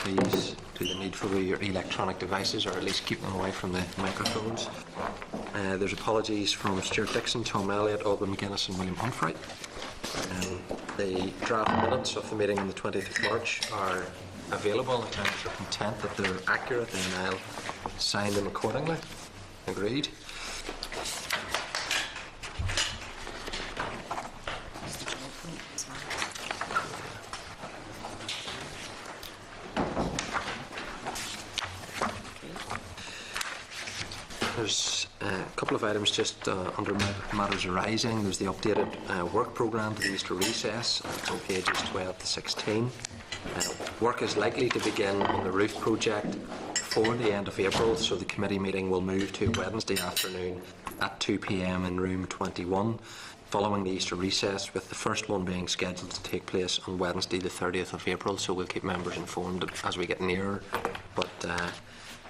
please do the needful with your electronic devices, or at least keep them away from the microphones. There's apologies from Stuart Dixon, Tom Elliott, Alban McGuinness and William Humphrey. The draft minutes of the meeting on the 20th of March are available. If members are content that they're accurate, then I'll sign them accordingly. Agreed. There's a couple of items just under matters arising. There's the updated work programme to the Easter recess on pages 12 to 16. Work is likely to begin on the roof project before the end of April, so the committee meeting will move to Wednesday afternoon at 2 p.m. in room 21, following the Easter recess, with the first one being scheduled to take place on Wednesday the 30th of April, so we'll keep members informed as we get nearer, but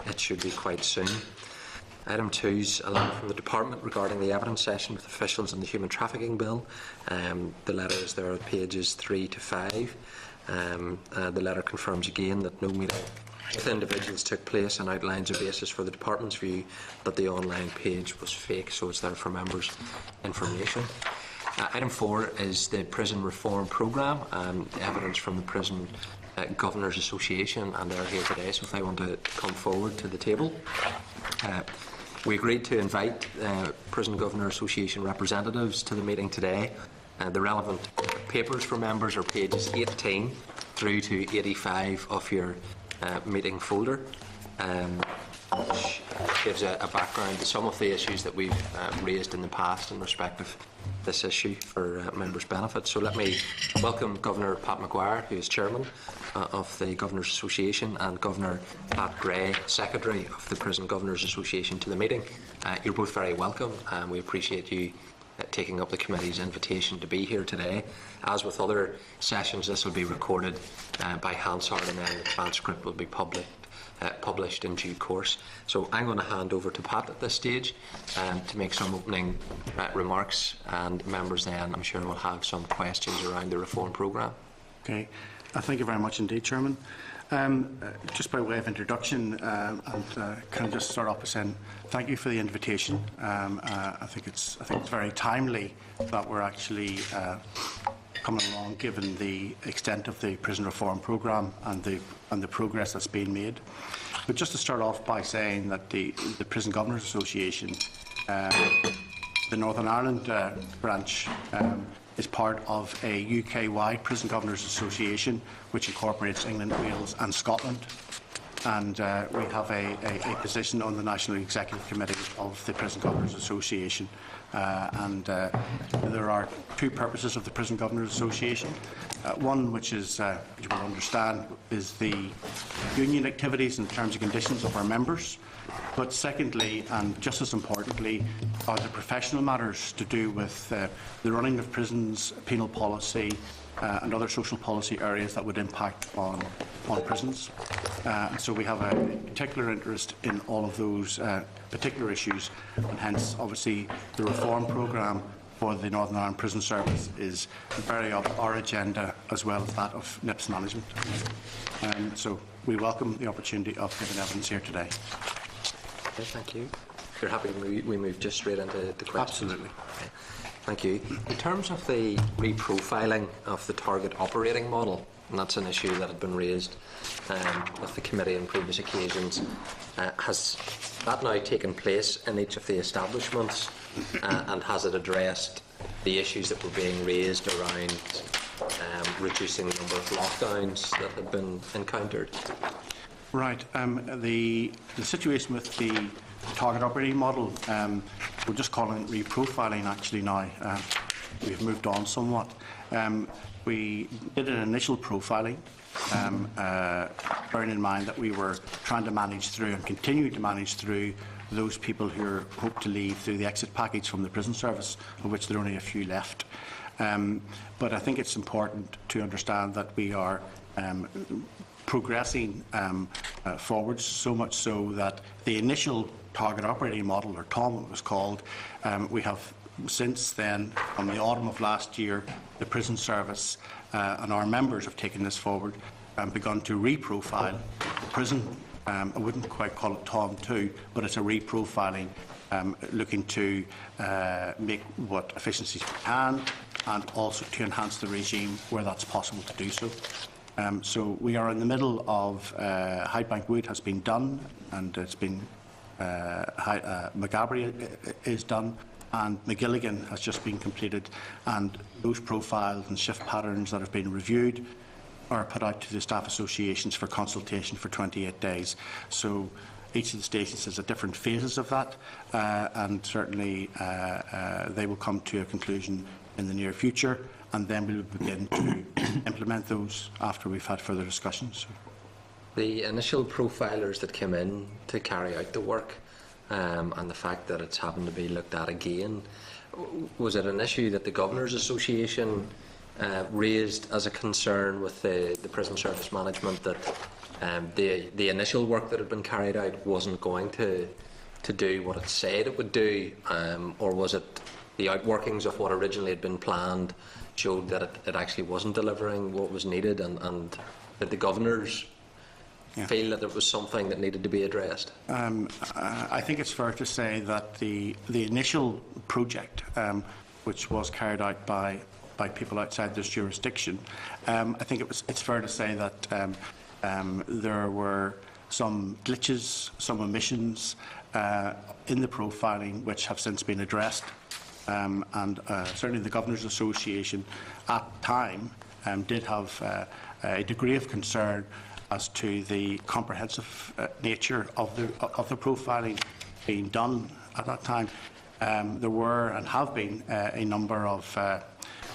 it should be quite soon. Item 2 is a letter from the Department regarding the evidence session with officials on the Human Trafficking Bill. The letter is there at pages 3 to 5. The letter confirms again that no meeting with individuals took place and outlines a basis for the Department's view that the online page was fake, so it's there for members' information. Item 4 is the Prison Reform Programme, evidence from the Prison Governors Association, and they're here today, so if they want to come forward to the table. We agreed to invite Prison Governor Association representatives to the meeting today. The relevant papers for members are pages 18 through to 85 of your meeting folder, which gives a background to some of the issues that we've raised in the past in respect of this issue for members' benefit. So let me welcome Governor Pat Maguire, who is Chairman of the Governors Association, and Governor Pat Gray, Secretary of the Prison Governors Association, to the meeting. You're both very welcome, and we appreciate you taking up the committee's invitation to be here today. As with other sessions, this will be recorded by Hansard, and then the transcript will be published in due course. So I'm going to hand over to Pat at this stage to make some opening remarks, and members then, I'm sure, will have some questions around the reform programme. Okay. Thank you very much indeed, Chairman. Just by way of introduction, can I just start off by saying thank you for the invitation. I think it's very timely that we're actually coming along, given the extent of the prison reform programme and the progress that's been made. But just to start off by saying that the Prison Governors Association, the Northern Ireland branch, is part of a UK-wide Prison Governors Association which incorporates England, Wales and Scotland. And we have a position on the National Executive Committee of the Prison Governors Association. There are two purposes of the Prison Governors Association. One, which is, as you will understand, is the union activities and terms and conditions of our members. But secondly, and just as importantly, are the professional matters to do with the running of prisons, penal policy, and other social policy areas that would impact on prisons. So we have a particular interest in all of those particular issues, and hence, obviously, the reform programme for the Northern Ireland Prison Service is very up our agenda, as well as that of NIPS management. So we welcome the opportunity of giving evidence here today. Okay, thank you. If you're happy, we move just straight into the questions. Absolutely. Okay. Thank you. In terms of the reprofiling of the target operating model, and that's an issue that had been raised with the committee on previous occasions, has that now taken place in each of the establishments, and has it addressed the issues that were being raised around reducing the number of lockdowns that have been encountered? Right. The situation with the target operating model, we're just calling it reprofiling actually now. We've moved on somewhat. We did an initial profiling, bearing in mind that we were trying to manage through and continue to manage through those people who hope to leave through the exit package from the prison service, of which there are only a few left. But I think it's important to understand that we are progressing forwards, so much so that the initial target operating model, or TOM it was called, we have since then, from the autumn of last year, the prison service and our members have taken this forward begun to reprofile the prison. I wouldn't quite call it TOM 2, but it's a reprofiling looking to make what efficiencies we can and also to enhance the regime where that's possible to do so. So we are in the middle of Highbank Wood has been done, and it's been Maghaberry is done, and McGilligan has just been completed, and those profiles and shift patterns that have been reviewed are put out to the staff associations for consultation for 28 days. So each of the stations has different phases of that, and certainly they will come to a conclusion in the near future, and then we will begin to implement those after we've had further discussions. The initial profilers that came in to carry out the work, and the fact that it's having to be looked at again, was it an issue that the Governors Association raised as a concern with the prison service management, that the initial work that had been carried out wasn't going to do what it said it would do, or was it the outworkings of what originally had been planned showed that it actually wasn't delivering what was needed, and that the Governors feel that there was something that needed to be addressed? I think it's fair to say that the initial project, which was carried out by people outside this jurisdiction, I think it's fair to say that there were some glitches, some omissions in the profiling which have since been addressed, and certainly the Governors Association at the time did have a degree of concern as to the comprehensive nature of the profiling being done at that time. There were and have been a number of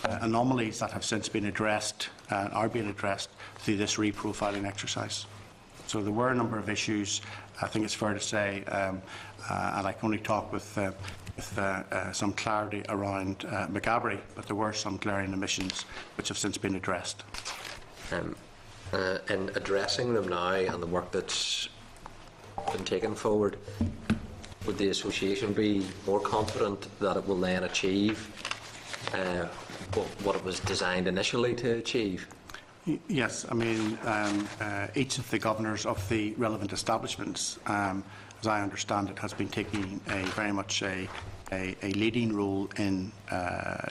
anomalies that have since been addressed and are being addressed through this reprofiling exercise. So there were a number of issues, I think it's fair to say, and I can only talk with some clarity around Maghaberry, but there were some glaring omissions which have since been addressed. In addressing them now and the work that's been taken forward, would the association be more confident that it will then achieve what it was designed initially to achieve? Yes, I mean, each of the governors of the relevant establishments, as I understand it, has been taking very much a leading role in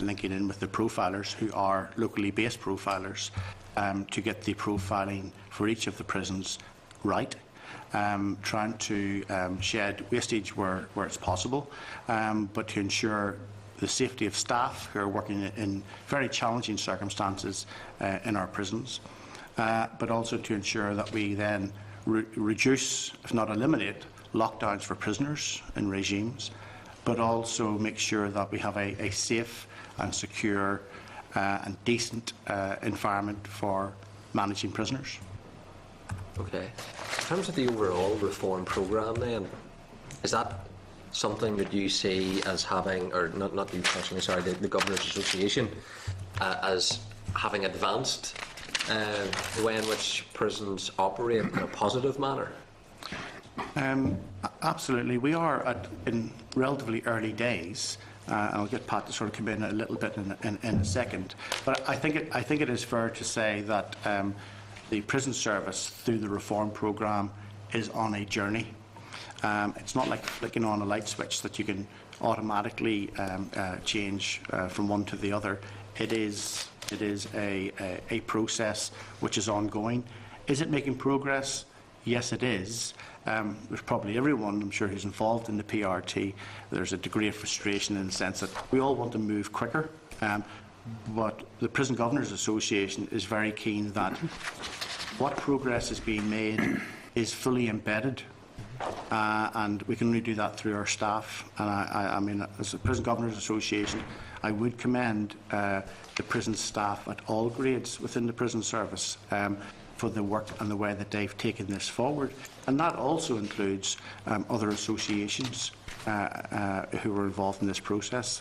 linking in with the profilers, who are locally based profilers, to get the profiling for each of the prisons right, trying to shed wastage where it's possible, but to ensure the safety of staff who are working in very challenging circumstances in our prisons, but also to ensure that we then reduce, if not eliminate, lockdowns for prisoners in regimes, but also make sure that we have a safe and secure and decent environment for managing prisoners. Okay. In terms of the overall reform programme then, is that something that you see as having, or not you personally, sorry, the Governors Association, as having advanced the way in which prisons operate in a positive manner? Absolutely. We are in relatively early days, and I'll get Pat to sort of come in a little bit in a second. But I think it is fair to say that the prison service, through the reform programme, is on a journey. It's not like flicking on a light switch that you can automatically change from one to the other. It is a process which is ongoing. Is it making progress? Yes, it is. There's probably everyone, I'm sure, who's involved in the PRT. There's a degree of frustration in the sense that we all want to move quicker. But the Prison Governors Association is very keen that what progress is being made is fully embedded, and we can only do that through our staff. And I mean, as a Prison Governors Association, I would commend the prison staff at all grades within the prison service for the work and the way that they've taken this forward. And that also includes other associations who were involved in this process.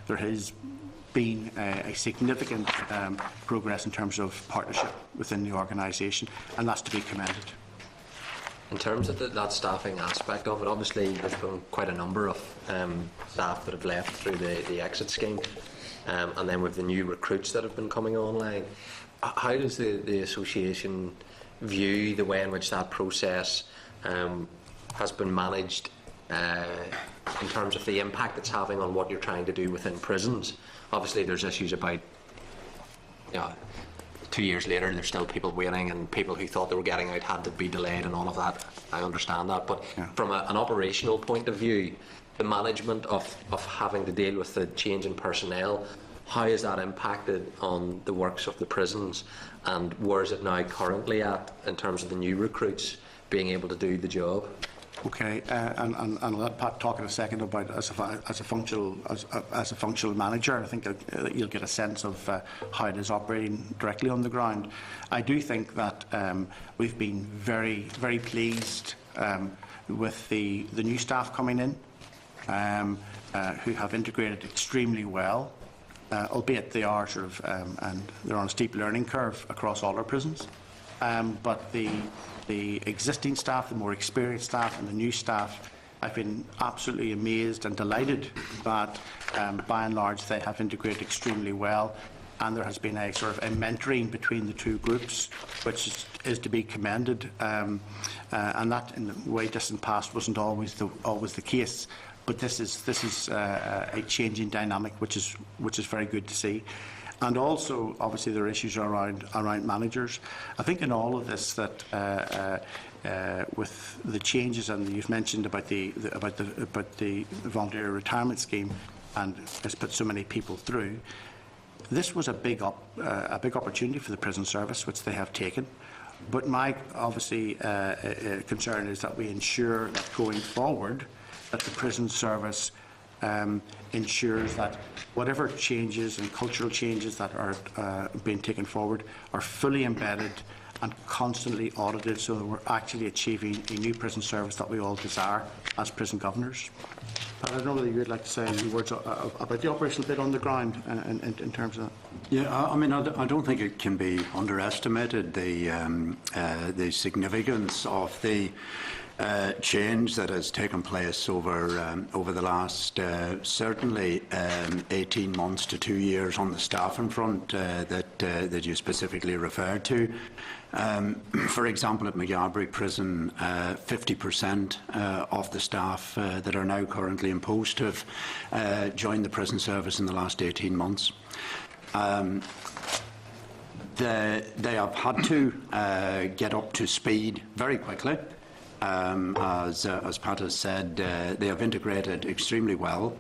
There has been a significant progress in terms of partnership within the organisation, and that's to be commended. In terms of that staffing aspect of it, obviously there's been quite a number of staff that have left through the exit scheme, and then with the new recruits that have been coming online. How does the association view the way in which that process has been managed in terms of the impact it's having on what you're trying to do within prisons? Obviously, there's issues about, 2 years later, there's still people waiting, and people who thought they were getting out had to be delayed and all of that. I understand that. But from an operational point of view, the management of having to deal with the change in personnel, how has that impacted on the works of the prisons, and where is it now currently at in terms of the new recruits being able to do the job? Okay, and I'll let Pat talk in a second about as a functional manager. I think that you'll get a sense of how it is operating directly on the ground. I do think that we've been very, very pleased with the new staff coming in, who have integrated extremely well, albeit they are and they're on a steep learning curve across all our prisons. But the existing staff, the more experienced staff and the new staff, I've been absolutely amazed and delighted that by and large they have integrated extremely well, and there has been a a mentoring between the two groups, which is to be commended, and that in the way distant past wasn't always the case. But this is a changing dynamic, which is very good to see. And also, obviously, there are issues around managers. I think in all of this that with the changes, and you've mentioned about the voluntary retirement scheme, and has put so many people through. This was a big opportunity for the prison service, which they have taken. But my obviously concern is that we ensure that going forward, that the prison service ensures that whatever changes and cultural changes that are being taken forward are fully embedded and constantly audited, so that we're actually achieving a new prison service that we all desire as prison governors. But I don't know whether you would like to say a few words about the operational bit on the ground in terms of that. Yeah, I mean, I don't think it can be underestimated the significance of the change that has taken place over the last certainly 18 months to 2 years on the staffing front that you specifically referred to. For example, at Maghaberry Prison, 50% of the staff that are now currently in post have joined the prison service in the last 18 months. They have had to get up to speed very quickly. As Pat has said, they have integrated extremely well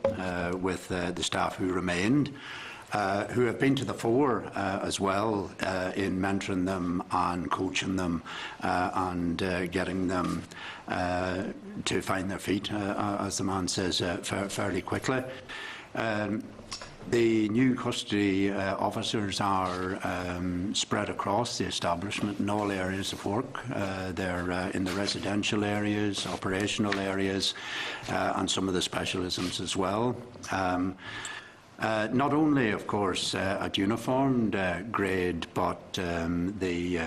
with the staff who remained, who have been to the fore as well in mentoring them and coaching them and getting them to find their feet, as the man says, fairly quickly. The new custody officers are spread across the establishment in all areas of work. They're in the residential areas, operational areas, and some of the specialisms as well. Not only, of course, at uniformed grade, but the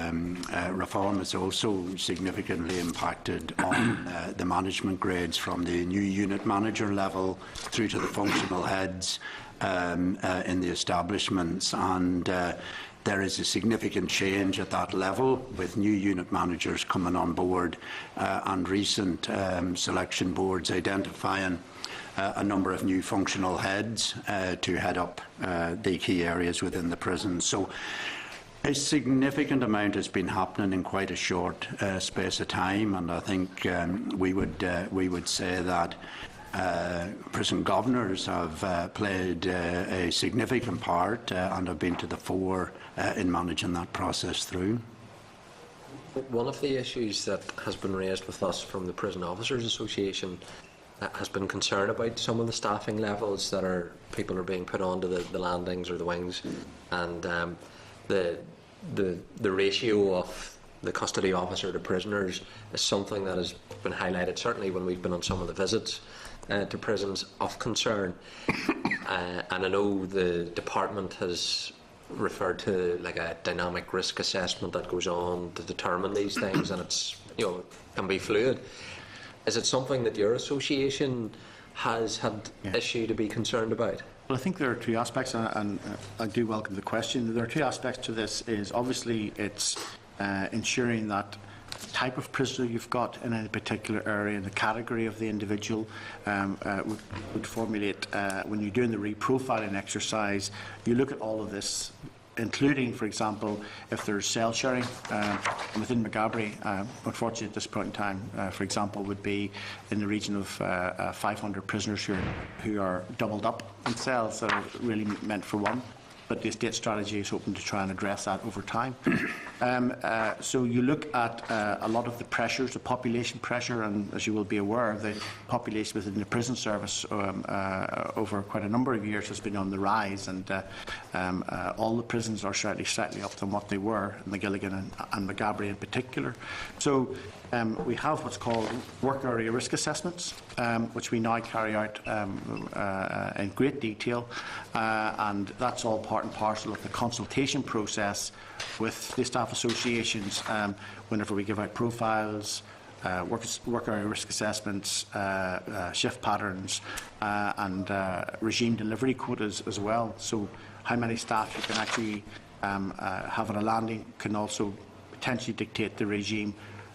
reform has also significantly impacted on the management grades from the new unit manager level through to the functional heads in the establishments, and there is a significant change at that level with new unit managers coming on board and recent selection boards identifying a number of new functional heads to head up the key areas within the prison. So a significant amount has been happening in quite a short space of time, and I think we would say that prison governors have played a significant part and have been to the fore in managing that process through. One of the issues that has been raised with us from the Prison Officers Association has been concern about some of the staffing levels that people are being put onto the landings or the wings, and the ratio of the custody officer to prisoners is something that has been highlighted, certainly when we've been on some of the visits to prisons, of concern. And I know the department has referred to like a dynamic risk assessment that goes on to determine these things, and it's can be fluid. Is it something that your association has had issue to be concerned about? Well, I think there are two aspects, and I do welcome the question. There are two aspects to this. Is obviously it's ensuring that type of prisoner you've got in a particular area, and the category of the individual would formulate, when you're doing the reprofiling exercise, you look at all of this, including, for example, if there's cell sharing within Maghaberry. Unfortunately, at this point in time, for example, would be in the region of 500 prisoners who are doubled up in cells that are really meant for one. But the estate strategy is hoping to try and address that over time. So you look at a lot of the pressures, the population pressure, and as you will be aware, the population within the prison service over quite a number of years has been on the rise, and all the prisons are slightly up than what they were, Magilligan and Maghaberry in particular. So we have what's called work area risk assessments, which we now carry out in great detail, and that's all part and parcel of the consultation process with the staff associations whenever we give out profiles, work area risk assessments, shift patterns, and regime delivery quotas as well. So how many staff you can actually have on a landing can also potentially dictate the regime.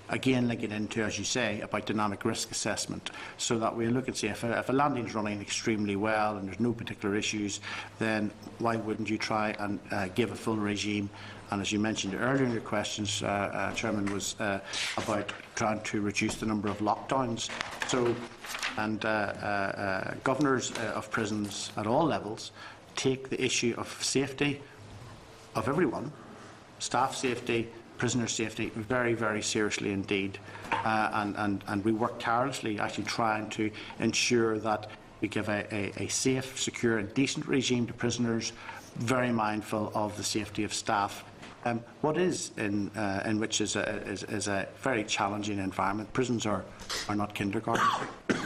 Again, linking into, as you say, about dynamic risk assessment, so that we look and see if a landing is running extremely well and there's no particular issues, then why wouldn't you try and give a full regime? And as you mentioned earlier in your questions, Chairman, was about trying to reduce the number of lockdowns. So, and governors of prisons at all levels take the issue of safety of everyone, staff safety, prisoner safety, very, very seriously indeed, and we work tirelessly actually trying to ensure that we give a safe, secure and decent regime to prisoners, very mindful of the safety of staff. What is in which is a very challenging environment. Prisons are not kindergartens,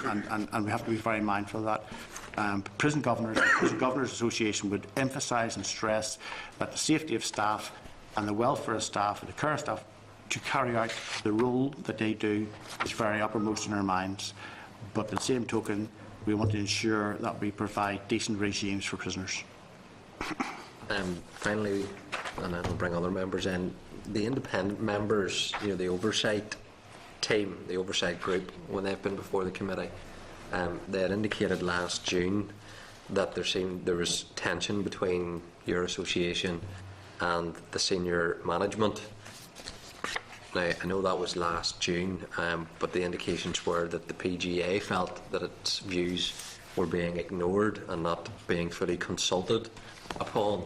and we have to be very mindful of that. Prison Governors Association would emphasise and stress that the safety of staff and the welfare of staff and the care of staff to carry out the role that they do is very uppermost in our minds. But by the same token, we want to ensure that we provide decent regimes for prisoners. Finally, and I'll bring other members in, the independent members, the oversight team, the oversight group, when they've been before the committee, they had indicated last June that there was tension between your association and the senior management. Now, I know that was last June, but the indications were that the PGA felt that its views were being ignored and not being fully consulted upon.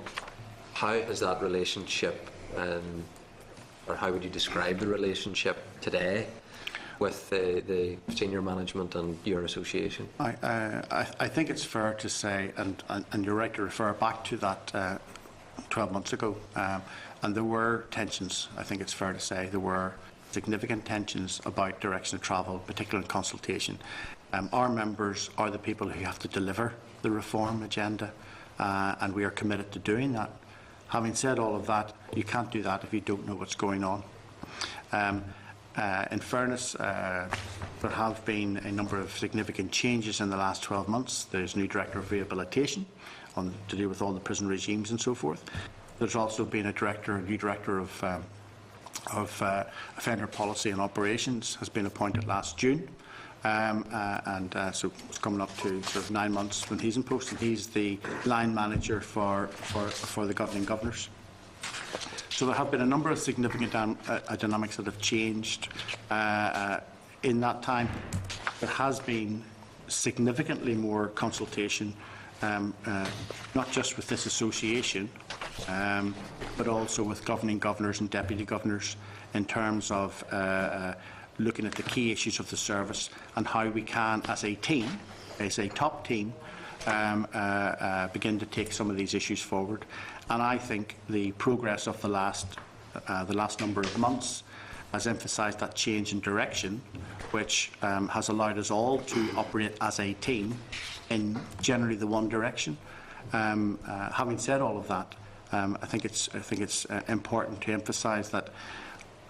How is that relationship, or how would you describe the relationship today with the senior management and your association? I think it's fair to say, and you're right to refer back to that 12 months ago, and there were tensions. I think it's fair to say there were significant tensions about direction of travel, particularly in consultation. Our members are the people who have to deliver the reform agenda, and we are committed to doing that. Having said all of that, you can't do that if you don't know what's going on. In fairness, there have been a number of significant changes in the last 12 months. There's a new Director of Rehabilitation to do with all the prison regimes and so forth. There's also been a new Director of Offender Policy and Operations has been appointed last June. So it's coming up to sort of 9 months when he's in post, and he's the line manager for the governing governors. So there have been a number of significant dynamics that have changed in that time. There has been significantly more consultation, not just with this association, but also with governing governors and deputy governors in terms of looking at the key issues of the service and how we can, as a team, as a top team, begin to take some of these issues forward. And I think the progress of the last number of months has emphasised that change in direction, which has allowed us all to operate as a team in generally the one direction. Having said all of that, I think it's important to emphasise that,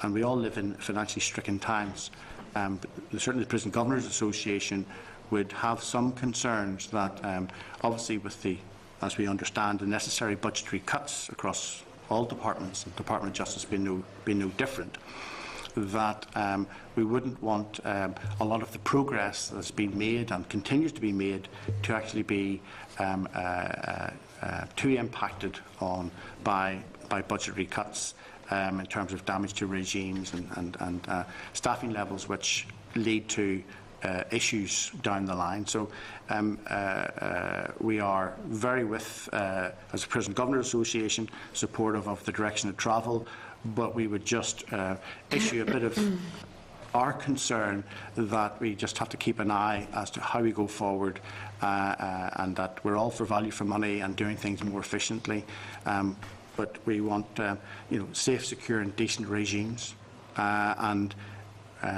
and we all live in financially stricken times. But certainly, the Prison Governors Association would have some concerns that obviously with the, as we understand, the necessary budgetary cuts across all departments, and Department of Justice being no different, that we wouldn't want a lot of the progress that's been made and continues to be made to actually be too impacted on by budgetary cuts in terms of damage to regimes and staffing levels which lead to issues down the line. So we are very as a Prison Governors Association, supportive of the direction of travel, but we would just issue a bit of our concern that we just have to keep an eye as to how we go forward, and that we're all for value for money and doing things more efficiently. But we want safe, secure and decent regimes, and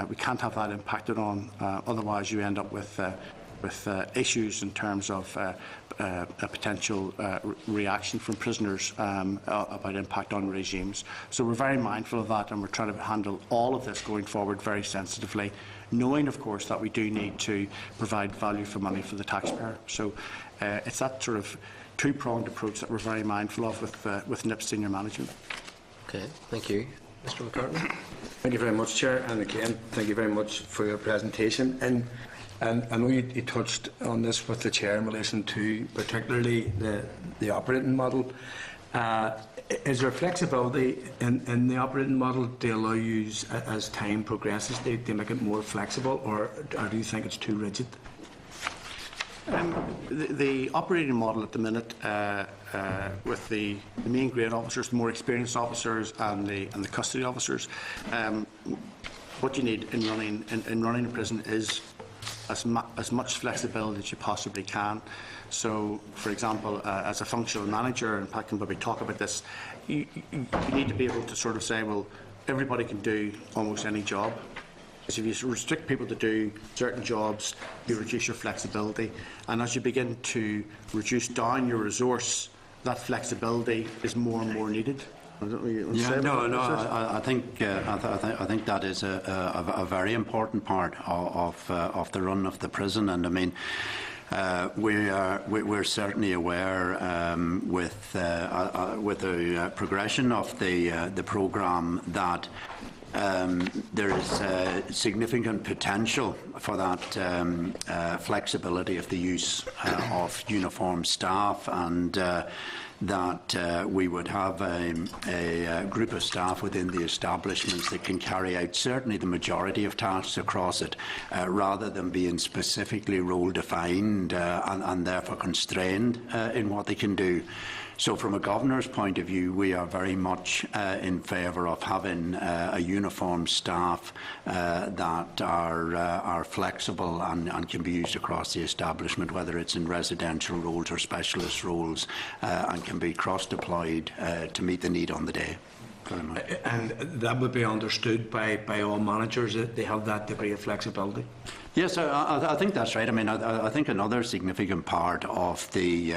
we can't have that impacted on, otherwise you end up with issues in terms of a potential reaction from prisoners about impact on regimes. So we're very mindful of that, and we're trying to handle all of this going forward very sensitively, knowing of course that we do need to provide value for money for the taxpayer. So it's that sort of two-pronged approach that we're very mindful of with NIP's senior management. Okay, thank you. Mr. McCartney. Thank you very much, Chair, and again, thank you very much for your presentation. And I know you touched on this with the Chair in relation to particularly the operating model. Is there flexibility in the operating model to allow you, as time progresses, to make it more flexible, or do you think it's too rigid? The operating model at the minute, with the main grade officers, the more experienced officers, and the custody officers, what you need in running a prison is as much flexibility as you possibly can. So, for example, as a functional manager, and Pat can probably talk about this, you need to be able to sort of say, well, everybody can do almost any job. If you restrict people to do certain jobs, you reduce your flexibility. And as you begin to reduce down your resource, that flexibility is more and more needed. I think that is a very important part of the run of the prison. And I mean, we're certainly aware with the progression of the programme that there is significant potential for that flexibility of the use of uniformed staff, and that we would have a group of staff within the establishments that can carry out certainly the majority of tasks across it, rather than being specifically role defined and therefore constrained in what they can do. So from a Governor's point of view, we are very much in favour of having a uniformed staff that are flexible and can be used across the establishment, whether it's in residential roles or specialist roles, and can be cross-deployed to meet the need on the day. And that would be understood by all managers, that they have that degree of flexibility? Yes, I think that's right. I mean, I think another significant part of the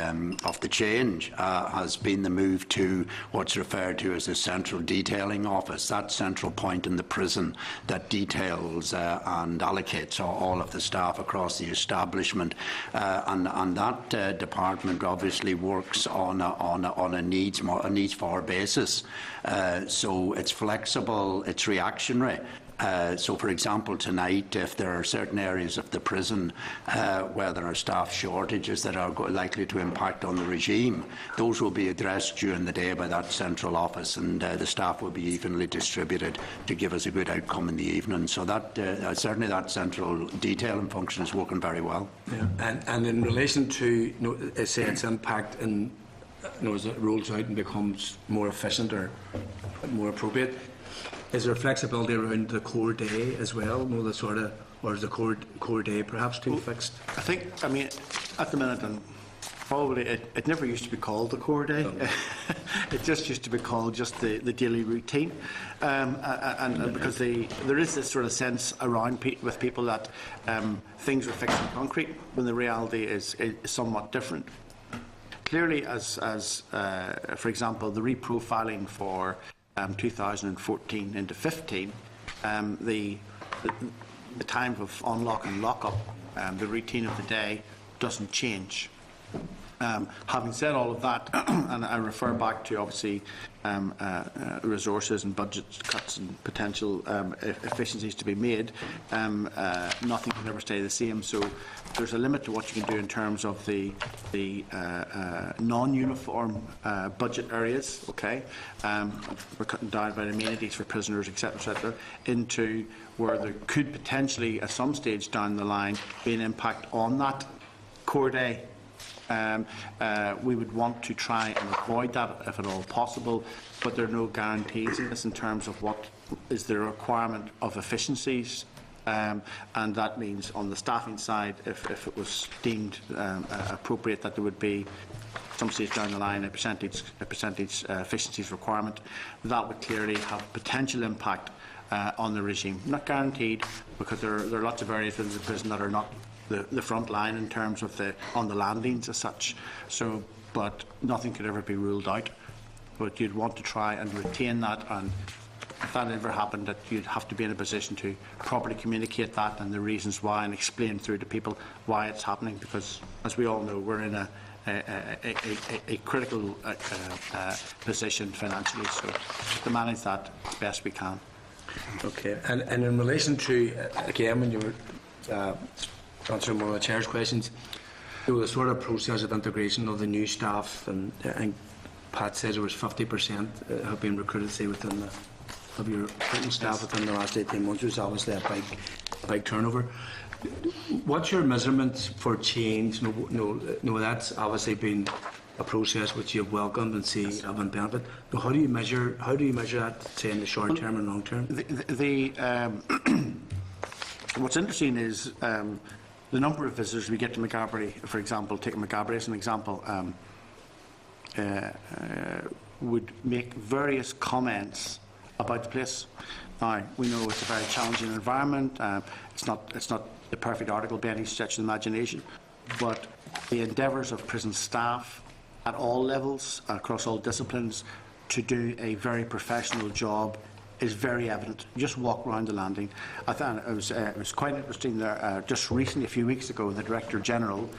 change has been the move to what's referred to as a central detailing office, that central point in the prison that details and allocates all of the staff across the establishment, and that department obviously works on a needs for basis. So it's flexible, it's reactionary. So, for example, tonight, if there are certain areas of the prison where there are staff shortages that are likely to impact on the regime, those will be addressed during the day by that central office, and the staff will be evenly distributed to give us a good outcome in the evening. So that certainly that central detailing function is working very well. Yeah. And in relation to, say, its impact in, as it rolls out and becomes more efficient or more appropriate, is there flexibility around the core day as well? Or is the core day perhaps too fixed? I mean, at the minute, and probably it never used to be called the core day. It just used to be called just the daily routine, and because there is this sort of sense around with people that things are fixed in concrete, when the reality is somewhat different. Clearly, as for example, the reprofiling for 2014 into 15, the time of unlock and lock up the routine of the day doesn't change. Having said all of that, and I refer back to obviously resources and budget cuts and potential efficiencies to be made, nothing can ever stay the same. So there's a limit to what you can do in terms of the non-uniform budget areas. Okay, we're cutting down by amenities for prisoners, etc., into where there could potentially, at some stage down the line, be an impact on that core day. We would want to try and avoid that if at all possible, but there are no guarantees in this in terms of what is the requirement of efficiencies, and that means on the staffing side, if it was deemed appropriate that there would be some stage down the line a percentage efficiencies requirement, that would clearly have potential impact on the regime. Not guaranteed, because there are lots of areas within the prison that are not the front line in terms of on the landings as such. So, but nothing could ever be ruled out. But you'd want to try and retain that, and if that ever happened, that you'd have to be in a position to properly communicate that and the reasons why, and explain through to people why it's happening. Because, as we all know, we're in a critical position financially, so to manage that as best we can. Okay, and in relation to, again, when you were answering one of the Chair's questions, the sort of process of integration of the new staff, and Pat says it was 50% have been recruited, say, within of your recruiting staff within the last 18 months, which is obviously a big turnover. What's your measurements for change? No, that's obviously been a process which you've welcomed and see having benefit. But how do you measure that, say, in the short term and long term? What's interesting is the number of visitors we get to Maghaberry. For example, taking Maghaberry as an example, would make various comments about the place. Now, we know it's a very challenging environment. It's not the perfect article by any stretch of the imagination, but the endeavours of prison staff at all levels, across all disciplines, to do a very professional job is very evident. You just walk around the landing. I thought it was quite interesting there. Just recently, a few weeks ago, the Director General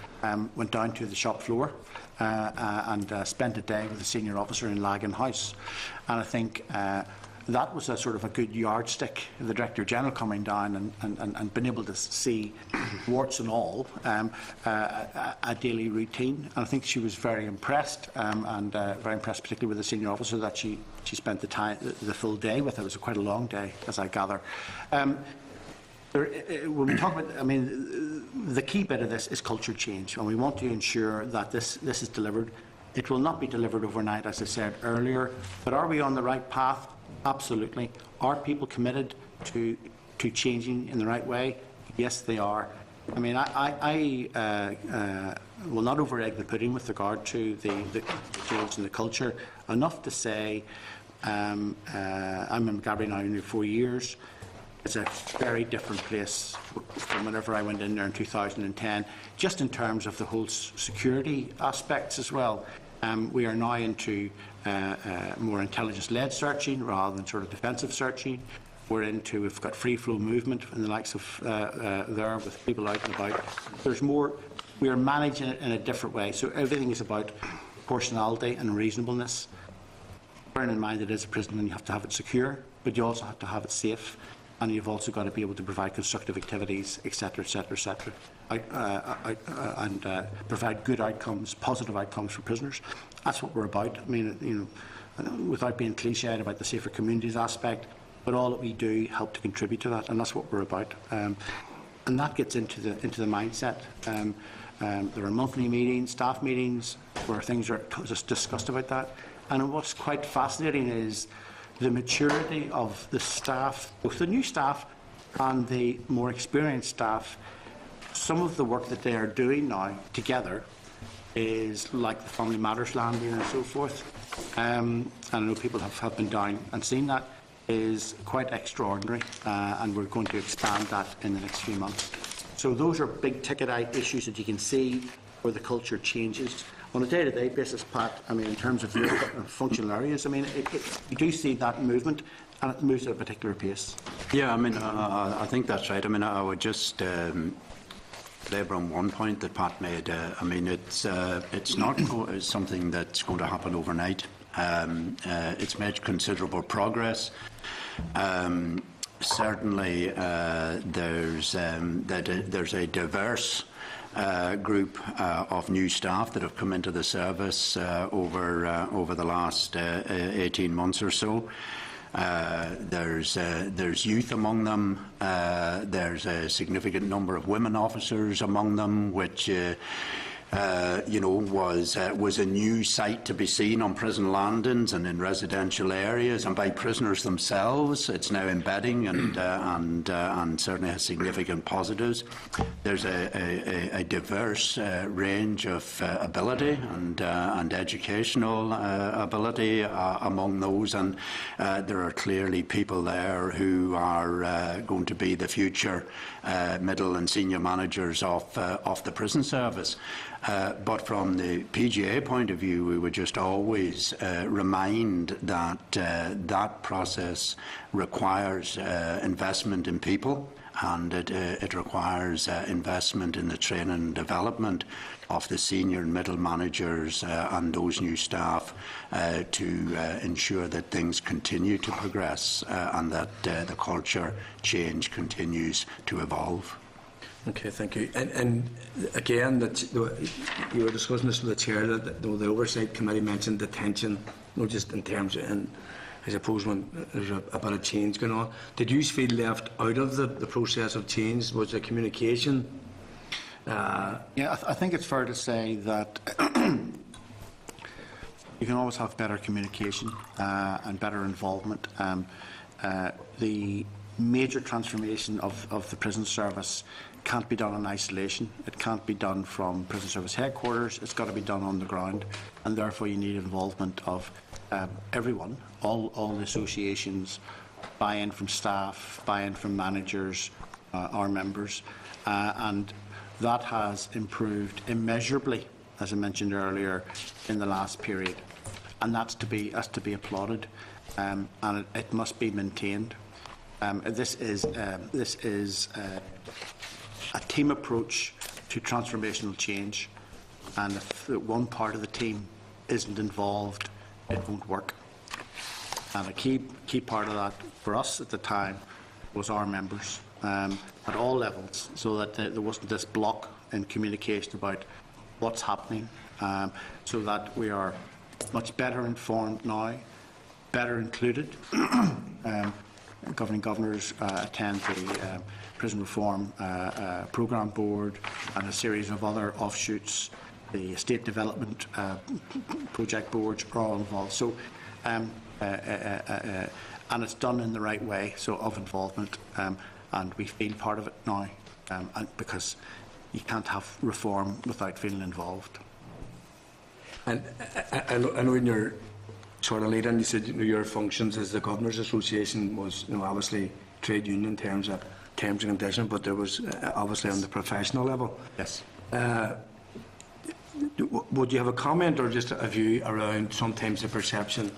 went down to the shop floor and spent a day with a senior officer in Lagan House, and I think that was a sort of a good yardstick. The Director General coming down and being able to see, warts and all, a daily routine. And I think she was very impressed, and very impressed particularly with the senior officer that she spent the full day with. It was quite a long day, as I gather. When we talk about, I mean, the key bit of this is culture change, and we want to ensure that this is delivered. It will not be delivered overnight, as I said earlier, but are we on the right path? Absolutely. Are people committed to changing in the right way? Yes, they are. I mean, I will not over-egg the pudding with regard to the change in the culture. Enough to say, I'm in Maghaberry now nearly 4 years. It's a very different place from whenever I went in there in 2010, just in terms of the whole security aspects as well. We are now into more intelligence-led searching rather than sort of defensive searching. We've got free-flow movement in the likes of there with people out and about. There's more. We are managing it in a different way. So everything is about proportionality and reasonableness. Bearing in mind it is a prison and you have to have it secure, but you also have to have it safe, and you've also got to be able to provide constructive activities, etc., etc., etc., and provide good outcomes, positive outcomes for prisoners. That's what we're about. I mean, you know, without being cliched about the safer communities aspect, but all that we do help to contribute to that, and that's what we're about. And that gets into the mindset. There are monthly meetings, staff meetings, where things are just discussed about that. And what's quite fascinating is the maturity of the staff, both the new staff and the more experienced staff. Some of the work that they are doing now together is like the Family Matters landing and so forth. And I know people have been down and seen that, is quite extraordinary, and we're going to expand that in the next few months. So those are big ticket issues that you can see where the culture changes. On a day-to-day basis, Pat, I mean, in terms of your functional areas, I mean, you do see that movement, and it moves at a particular pace. Yeah, I mean, I think that's right. I mean, I would just labour on one point that Pat made. I mean, it's not something that's going to happen overnight. It's made considerable progress. Certainly, there's a diverse group of new staff that have come into the service over the last 18 months or so. There's youth among them. There's a significant number of women officers among them, which was a new sight to be seen on prison landings and in residential areas, and by prisoners themselves. It's now embedding and certainly has significant positives. There's a diverse range of ability and educational ability among those, and there are clearly people there who are going to be the future middle and senior managers of the prison service. But from the PGA point of view, we would just always remind that that process requires investment in people, and it requires investment in the training and development of the senior and middle managers and those new staff to ensure that things continue to progress and that the culture change continues to evolve. Okay, thank you. And again, you were discussing this with the chair, that the Oversight Committee mentioned detention, not just in terms of, and I suppose when there's a bit of change going on. Did you feel left out of the process of change? Was there communication? Yeah, I think it's fair to say that you can always have better communication and better involvement. The major transformation of the prison service can't be done in isolation. It can't be done from prison service headquarters. It's got to be done on the ground, and therefore you need involvement of everyone, all the associations, buy-in from staff, buy-in from managers, our members, and that has improved immeasurably, as I mentioned earlier, in the last period, and that's to be applauded, and it must be maintained. This is a team approach to transformational change, and if one part of the team isn't involved, it won't work. And a key part of that for us at the time was our members at all levels, so that there wasn't this block in communication about what's happening, so that we are much better informed now, better included. Governing governors attend the Prison Reform Programme Board and a series of other offshoots. The Estate Development Project Boards are all involved. So, and it's done in the right way, so of involvement, and we feel part of it now, and because you can't have reform without feeling involved. And I know in your sort of lead in, you said your functions as the Governors Association was, obviously trade union in terms of terms and conditions, but there was obviously on the professional level. Yes. Would you have a comment or just a view around sometimes the perception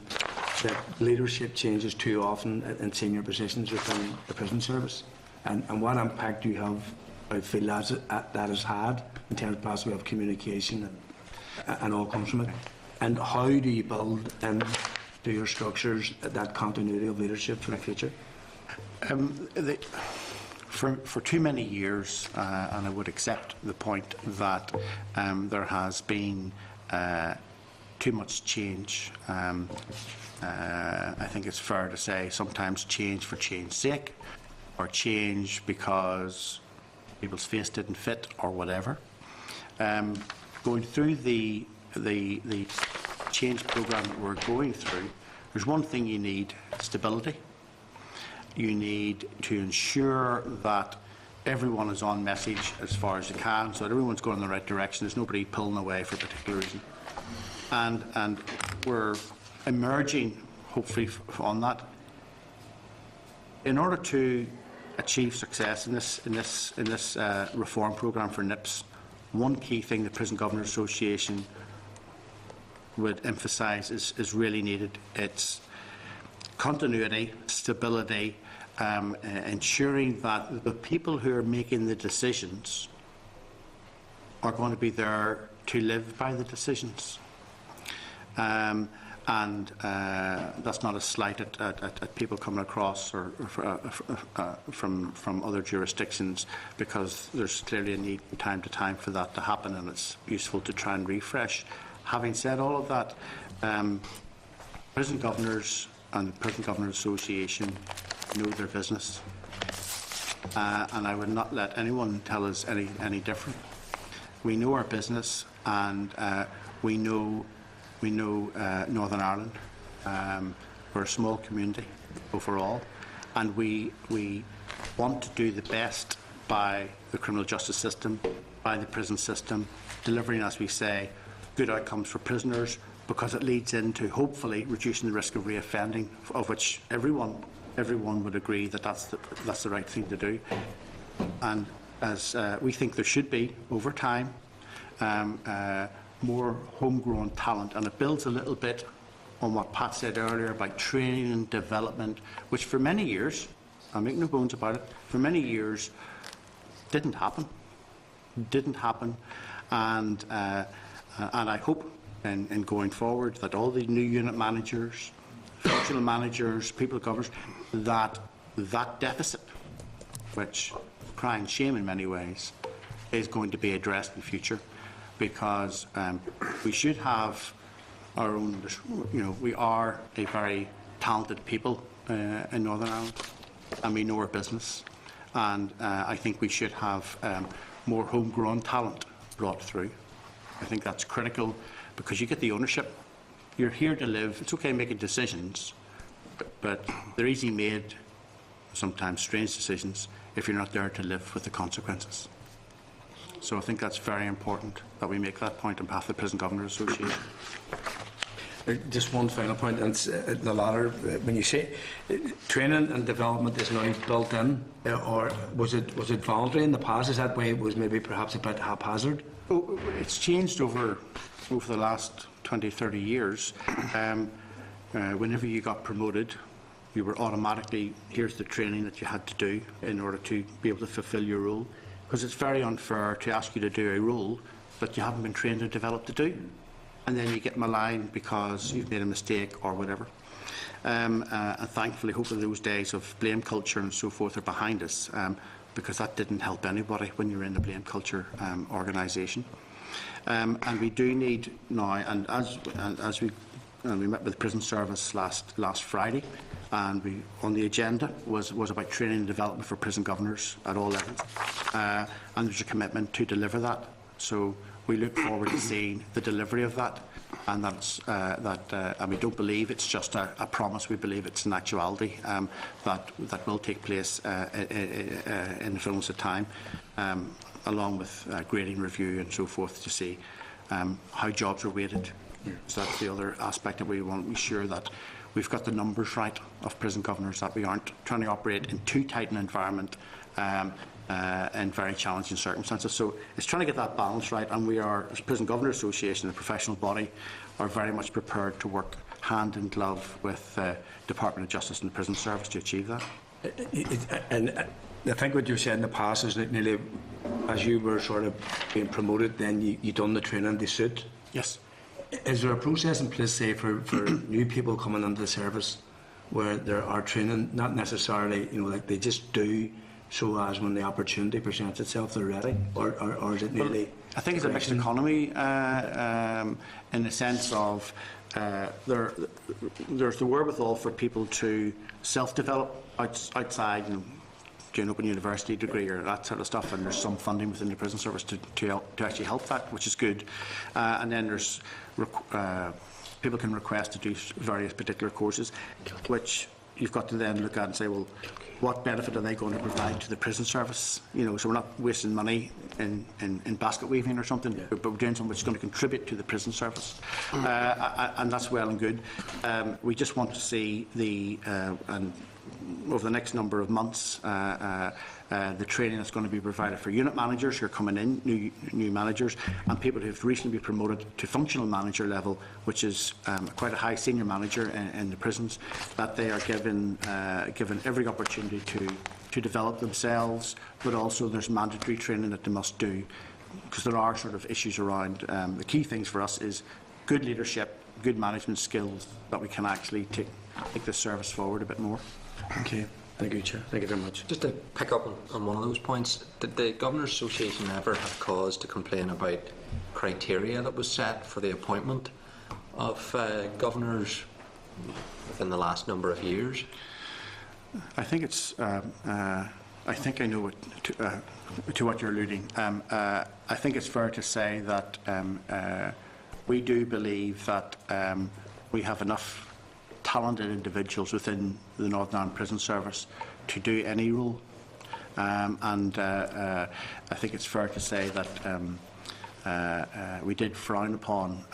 that leadership changes too often in senior positions within the prison service, and what impact do you have, I feel, that has had in terms possibly of communication and all comes from it? And how do you build into your structures that continuity of leadership for the future? For too many years, and I would accept the point that there has been too much change. I think it's fair to say sometimes change for change's sake, or change because people's face didn't fit or whatever. Going through the change programme that we're going through, there's one thing you need: stability. You need to ensure that everyone is on message as far as you can, so that everyone's going in the right direction. There's nobody pulling away for a particular reason, and we're emerging, hopefully, on that. In order to achieve success in this reform programme for NIPS, one key thing the Prison Governors Association would emphasise is really needed. It's continuity, stability, ensuring that the people who are making the decisions are going to be there to live by the decisions. And that's not a slight at people coming across or from other jurisdictions, because there's clearly a need from time to time for that to happen, and it's useful to try and refresh. Having said all of that, prison governors and the Prison Governors Association know their business, and I would not let anyone tell us any different. We know our business, and we know Northern Ireland. We're a small community overall, and we want to do the best by the criminal justice system, by the prison system, delivering, as we say, good outcomes for prisoners, because it leads into hopefully reducing the risk of reoffending, of which everyone would agree that that's the right thing to do. And as we think there should be over time, more homegrown talent, and it builds a little bit on what Pat said earlier about training and development, which for many years, I make no bones about it, for many years didn't happen, and I hope in going forward that all the new unit managers, functional managers, people of governors, that deficit, which crying shame in many ways, is going to be addressed in future. Because we should have our own, we are a very talented people in Northern Ireland, and we know our business, and I think we should have more homegrown talent brought through. I think that's critical, because you get the ownership. You're here to live. It's okay making decisions, but they're easily made, sometimes strange decisions, if you're not there to live with the consequences. So I think that's very important that we make that point on behalf of the Prison Governors Association. Just one final point, and it's the latter. When you say training and development is now built in, or was it voluntary in the past? Is that way it was maybe perhaps a bit haphazard? Oh, it's changed over the last 20, 30 years. Whenever you got promoted, you were automatically, here's the training that you had to do in order to be able to fulfil your role. Because it's very unfair to ask you to do a role that you haven't been trained or developed to do, and then you get maligned because you've made a mistake or whatever. And thankfully, hopefully those days of blame culture and so forth are behind us, because that didn't help anybody when you're in the blame culture organisation. And we do need now, and as we met with the prison service last Friday, and on the agenda was about training and development for prison governors at all levels, and there's a commitment to deliver that. So we look forward to seeing the delivery of that, and and we don't believe it's just a promise. We believe it's an actuality that will take place in the fullness of time, along with grading review and so forth, to see how jobs are weighted. So that's the other aspect that we want to be sure that we've got the numbers right of prison governors, that we aren't trying to operate in too tight an environment in very challenging circumstances. So it's trying to get that balance right, and we are, as Prison Governors Association, a professional body, are very much prepared to work hand in glove with the Department of Justice and the Prison Service to achieve that. And I think what you said in the past is that nearly, as you were sort of being promoted, then you done the training to suit. Yes. Is there a process in place, say, for new people coming into the service, where there are training, not necessarily, like they just do, so as when the opportunity presents itself, they're ready, or is it nearly? I think it's a mixed economy, in the sense of there's the wherewithal for people to self-develop outside and do an open university degree or that sort of stuff, and there's some funding within the prison service to actually help that, which is good. And then there's people can request to do various particular courses, which you've got to then look at and say, well, what benefit are they going to provide to the prison service? So we're not wasting money in basket weaving or something, but we're doing something which is going to contribute to the prison service, and that's well and good. We just want to see and over the next number of months, the training that's going to be provided for unit managers who are coming in, new managers, and people who have recently been promoted to functional manager level, which is quite a high senior manager in the prisons, that they are given every opportunity to develop themselves, but also there's mandatory training that they must do because there are sort of issues around. The key things for us is good leadership, good management skills, that we can actually take this service forward a bit more. Okay. Thank you, Chair. Thank you very much. Just to pick up on one of those points, did the Governors Association ever have cause to complain about criteria that was set for the appointment of governors within the last number of years? I think it's. I think I know what to what you're alluding. I think it's fair to say that we do believe that we have enough talented individuals within the Northern Ireland Prison Service to do any role, and I think it's fair to say that we did frown upon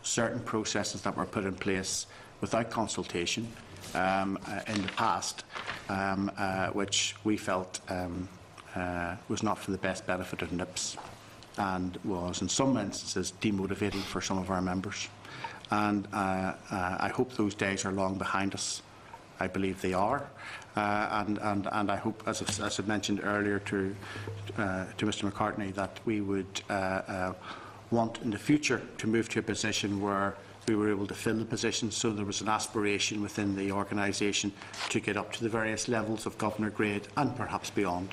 certain processes that were put in place without consultation in the past, which we felt was not for the best benefit of NIPS and was in some instances demotivating for some of our members. And I hope those days are long behind us. I believe they are, and I hope, as I mentioned earlier to Mr. McCartney, that we would want in the future to move to a position where we were able to fill the position, so there was an aspiration within the organisation to get up to the various levels of governor grade and perhaps beyond.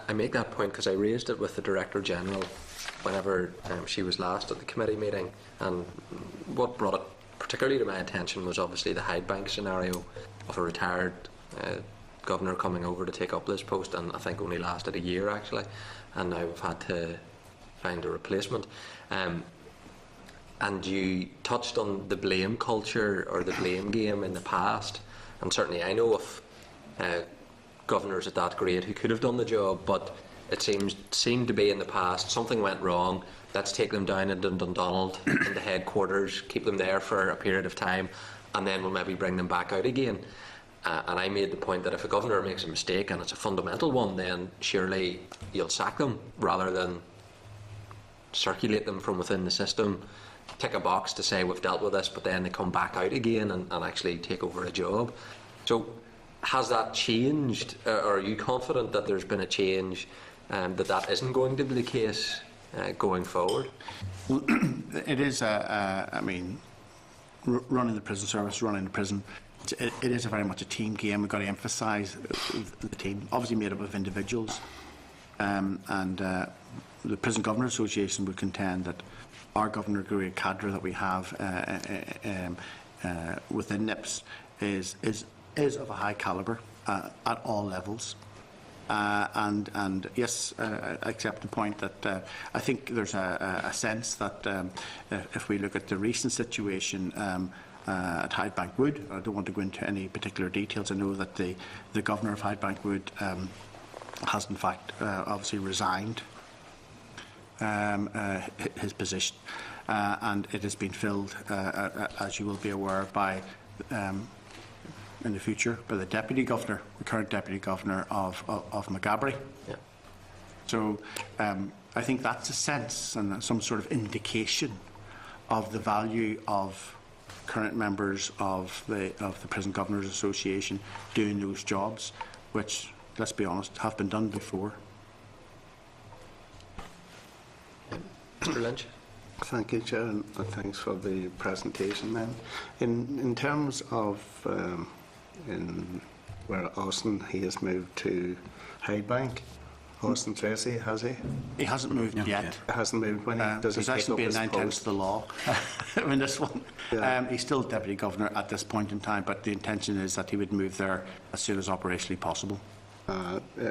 I make that point because I raised it with the Director General whenever she was last at the committee meeting, and what brought it particularly to my attention was obviously the Hydebank scenario of a retired governor coming over to take up this post, and I think only lasted a year actually, and now we've had to find a replacement. And you touched on the blame culture or the blame game in the past, and certainly I know of governors at that grade who could have done the job, but it seemed to be in the past something went wrong. Let's take them down into Dundonald, into headquarters, keep them there for a period of time, and then we'll maybe bring them back out again. And I made the point that if a governor makes a mistake, and it's a fundamental one, then surely you'll sack them rather than circulate them from within the system, tick a box to say we've dealt with this, but then they come back out again and actually take over a job. So has that changed? Are you confident that there's been a change, that isn't going to be the case going forward? Well, it is, I mean, running the prison service, running the prison, it is very much a team game. We've got to emphasise the team, obviously made up of individuals, and the Prison Governors Association would contend that our governor grade cadre that we have within NIPS is of a high calibre at all levels. And yes, I accept the point that I think there's a sense that if we look at the recent situation at Hydebank Wood, I don't want to go into any particular details. I know that the governor of Hydebank Wood has in fact obviously resigned his position, and it has been filled, as you will be aware, by in the future by the deputy governor, the current deputy governor of Maghaberry. Yeah. So I think that's a sense and some sort of indication of the value of current members of the Prison Governors Association doing those jobs, which, let's be honest, have been done before. Mr. Lynch. Thank you, Chair, and thanks for the presentation. Then, in terms of in where Austin, he has moved to Hydebank. Austin Tracy, has he? He hasn't moved yet. Hasn't moved. When does he there's actually take been up his 9/10 post? of the law in this one. Yeah. He's still deputy governor at this point in time, but the intention is that he would move there as soon as operationally possible.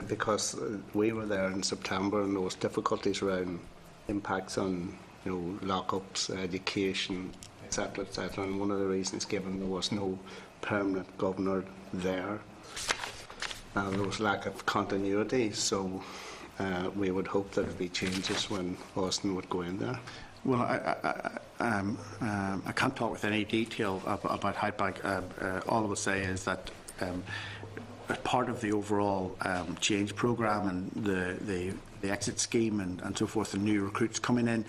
Because we were there in September and there was difficulties around impacts on, lockups, education, etc., etc. And one of the reasons given there was no permanent governor there, there was lack of continuity. So we would hope that there'd be changes when Austin would go in there. Well, I can't talk with any detail about Hydebank. All I will say is that as part of the overall change programme and the exit scheme and so forth, the new recruits coming in,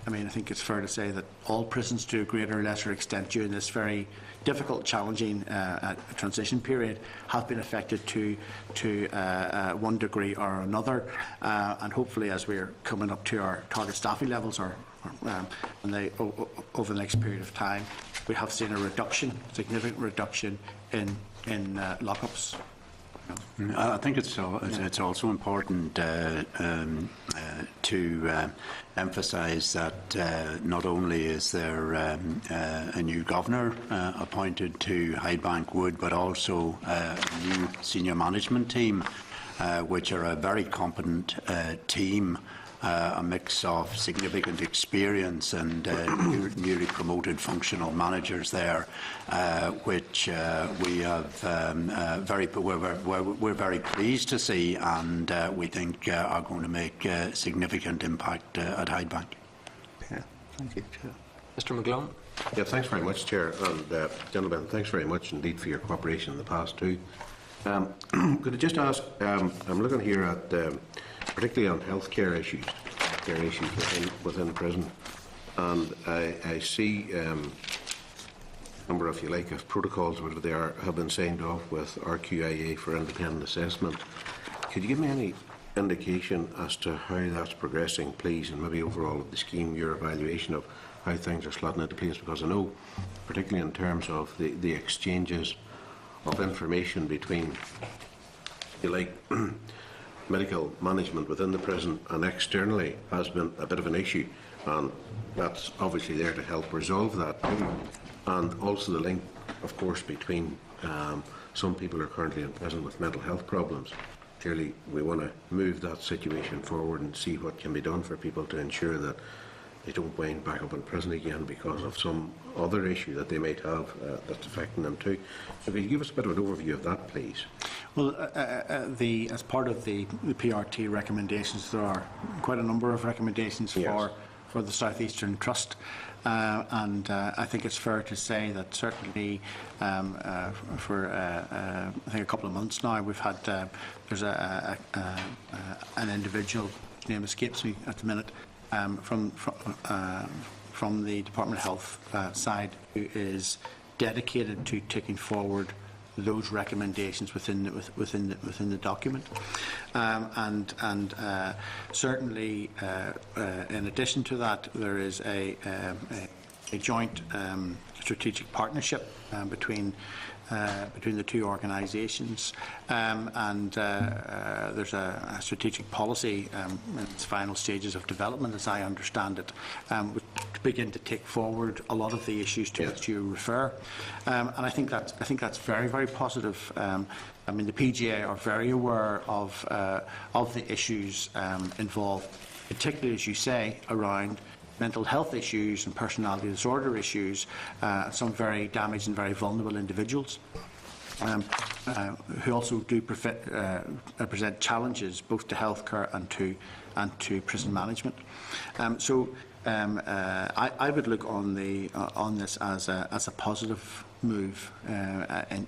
I mean, I think it's fair to say that all prisons, to a greater or lesser extent during this very difficult, challenging transition period, have been affected to one degree or another, and hopefully, as we're coming up to our target staffing levels, over the next period of time, we have seen a reduction, significant reduction in lockups. I think it's also important to emphasise that not only is there a new governor appointed to Hydebank Wood, but also a new senior management team, which are a very competent team. A mix of significant experience and newly promoted functional managers there, which we have we're very pleased to see, and we think are going to make a significant impact at Hydebank. Yeah, thank you, Chair. Mr. McGlone. Yeah, thanks very much, Chair, and gentlemen, thanks very much indeed for your cooperation in the past too. Could I just ask? I'm looking here at. Particularly on healthcare issues within prison, and I see a number, if you like, of protocols, whatever they are, have been signed off with RQIA for independent assessment. Could you give me any indication as to how that's progressing, please, and maybe overall of the scheme, your evaluation of how things are slotting into place? Because I know, particularly in terms of the exchanges of information between, if you like, medical management within the prison and externally has been a bit of an issue, and that's obviously there to help resolve that too. And also the link, of course, between some people are currently in prison with mental health problems. Clearly, we want to move that situation forward and see what can be done for people to ensure that they don't wind back up in prison again because of some other issue that they might have that's affecting them too. So could you give us a bit of an overview of that, please? Well, as part of the PRT recommendations, there are quite a number of recommendations for the South Eastern Trust, and I think it's fair to say that certainly for I think a couple of months now we've had there's an individual, his name escapes me at the minute, from the Department of Health side, who is dedicated to taking forward those recommendations within the document, and certainly in addition to that, there is a joint strategic partnership between the two organisations, and there's a strategic policy in its final stages of development, as I understand it, to begin to take forward a lot of the issues to which you refer, and I think that's very, very positive. I mean, the PGA are very aware of the issues involved, particularly, as you say, around mental health issues and personality disorder issues, some very damaged and very vulnerable individuals who also do present challenges both to healthcare and to prison management. So I would look on this as a positive move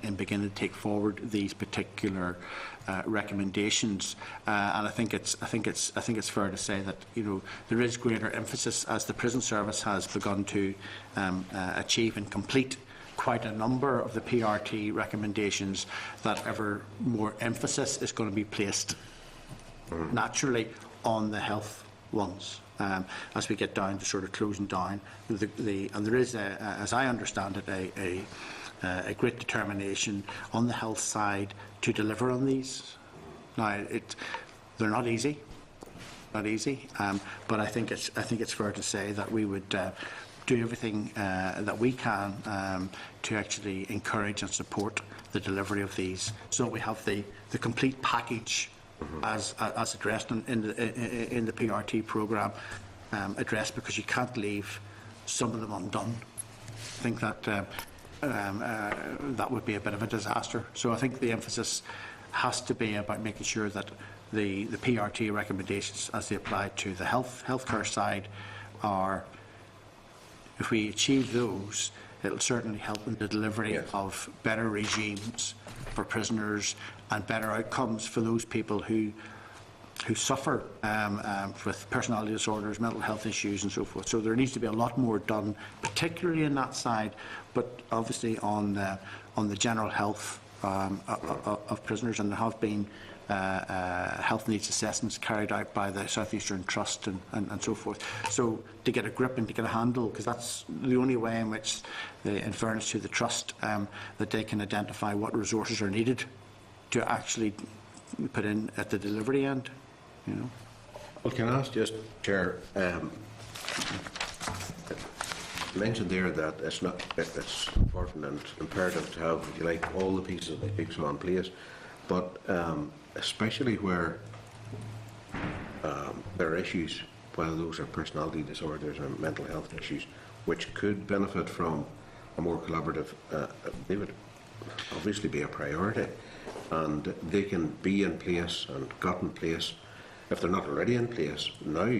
in beginning to take forward these particular recommendations, and I think it's fair to say that, you know, there is greater emphasis as the prison service has begun to achieve and complete quite a number of the PRT recommendations, that ever more emphasis is going to be placed naturally on the health ones. As we get down to sort of closing down, and there is, as I understand it, a great determination on the health side to deliver on these. Now, they're not easy, but I think it's fair to say that we would do everything that we can to actually encourage and support the delivery of these, so that we have the complete package as addressed in the PRT programme addressed, because you can't leave some of them undone. I think that that would be a bit of a disaster. So I think the emphasis has to be about making sure that the PRT recommendations, as they apply to the healthcare side, are, if we achieve those, it will certainly help in the delivery of better regimes for prisoners and better outcomes for those people who suffer with personality disorders, mental health issues and so forth. So there needs to be a lot more done, particularly in that side, but obviously on the general health of prisoners, and there have been health needs assessments carried out by the South Eastern Trust and so forth. So to get a grip and to get a handle, because that's the only way in which, in fairness to the Trust, that they can identify what resources are needed to actually put in at the delivery end. You know. Well, can I ask just, Chair, you mentioned there that it's important and imperative to have, if you like, all the pieces of the jigsaw in place, but especially where there are issues, whether those are personality disorders or mental health issues, which could benefit from a more collaborative, they would obviously be a priority, and they can be in place and got in place if they're not already in place now.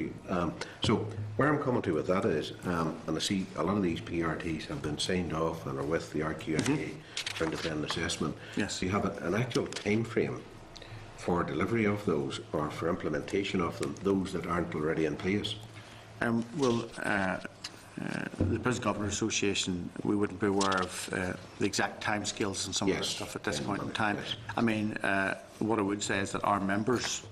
So where I'm coming to with that is, and I see a lot of these PRTs have been signed off and are with the RQIA for independent assessment. Yes. Do you have an actual time frame for delivery of those, or for implementation of them, those that aren't already in place? Well, the Prison Governors Association, we wouldn't be aware of the exact timescales and some of the stuff at this point in time. Yes. I mean, what I would say is that our members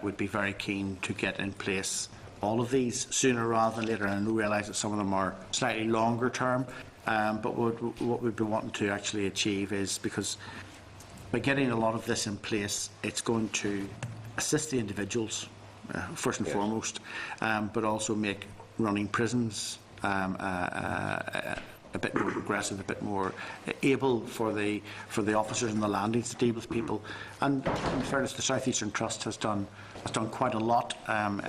would be very keen to get in place all of these sooner rather than later, and I realise that some of them are slightly longer term, but what we'd be wanting to actually achieve is, because by getting a lot of this in place, it's going to assist the individuals first and foremost, but also make running prisons a bit more progressive, a bit more able for the officers in the landings to deal with people. And in fairness, the South Eastern Trust has done quite a lot, and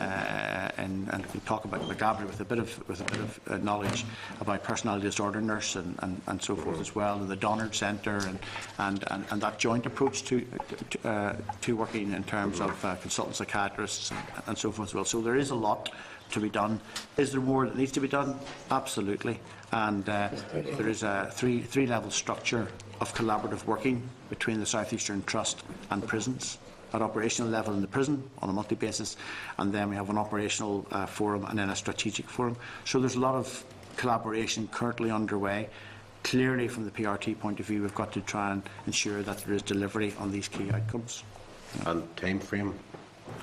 we talk about Maghaberry with a bit of knowledge about personality disorder nurse and so forth as well, and the Donard Centre and that joint approach to working in terms of consultant psychiatrists and so forth as well. So there is a lot to be done. Is there more that needs to be done? Absolutely. And there is a three-level structure of collaborative working between the South Eastern Trust and prisons, at operational level in the prison on a monthly basis, and then we have an operational forum and then a strategic forum. So there's a lot of collaboration currently underway. Clearly, from the PRT point of view, we've got to try and ensure that there is delivery on these key outcomes. And time frame?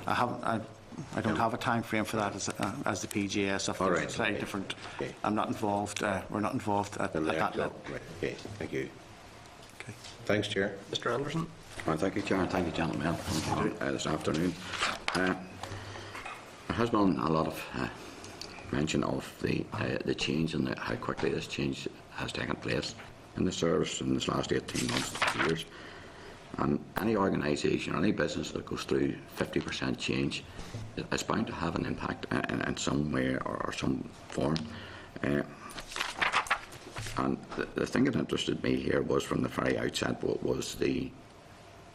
I don't have a time frame for that as the PGS. All right, it's slightly different. Okay. I'm not involved. We're not involved at that level. Right. Okay. Thank you. Okay. Thanks, Chair. Mr. Anderson. Well, thank you, Chair, and thank you, gentlemen, this afternoon. There has been a lot of mention of the change and how quickly this change has taken place in the service in this last 18 months, 2 years. And any organisation or any business that goes through 50% change is bound to have an impact in some way or some form. And the thing that interested me here was, from the very outset, was the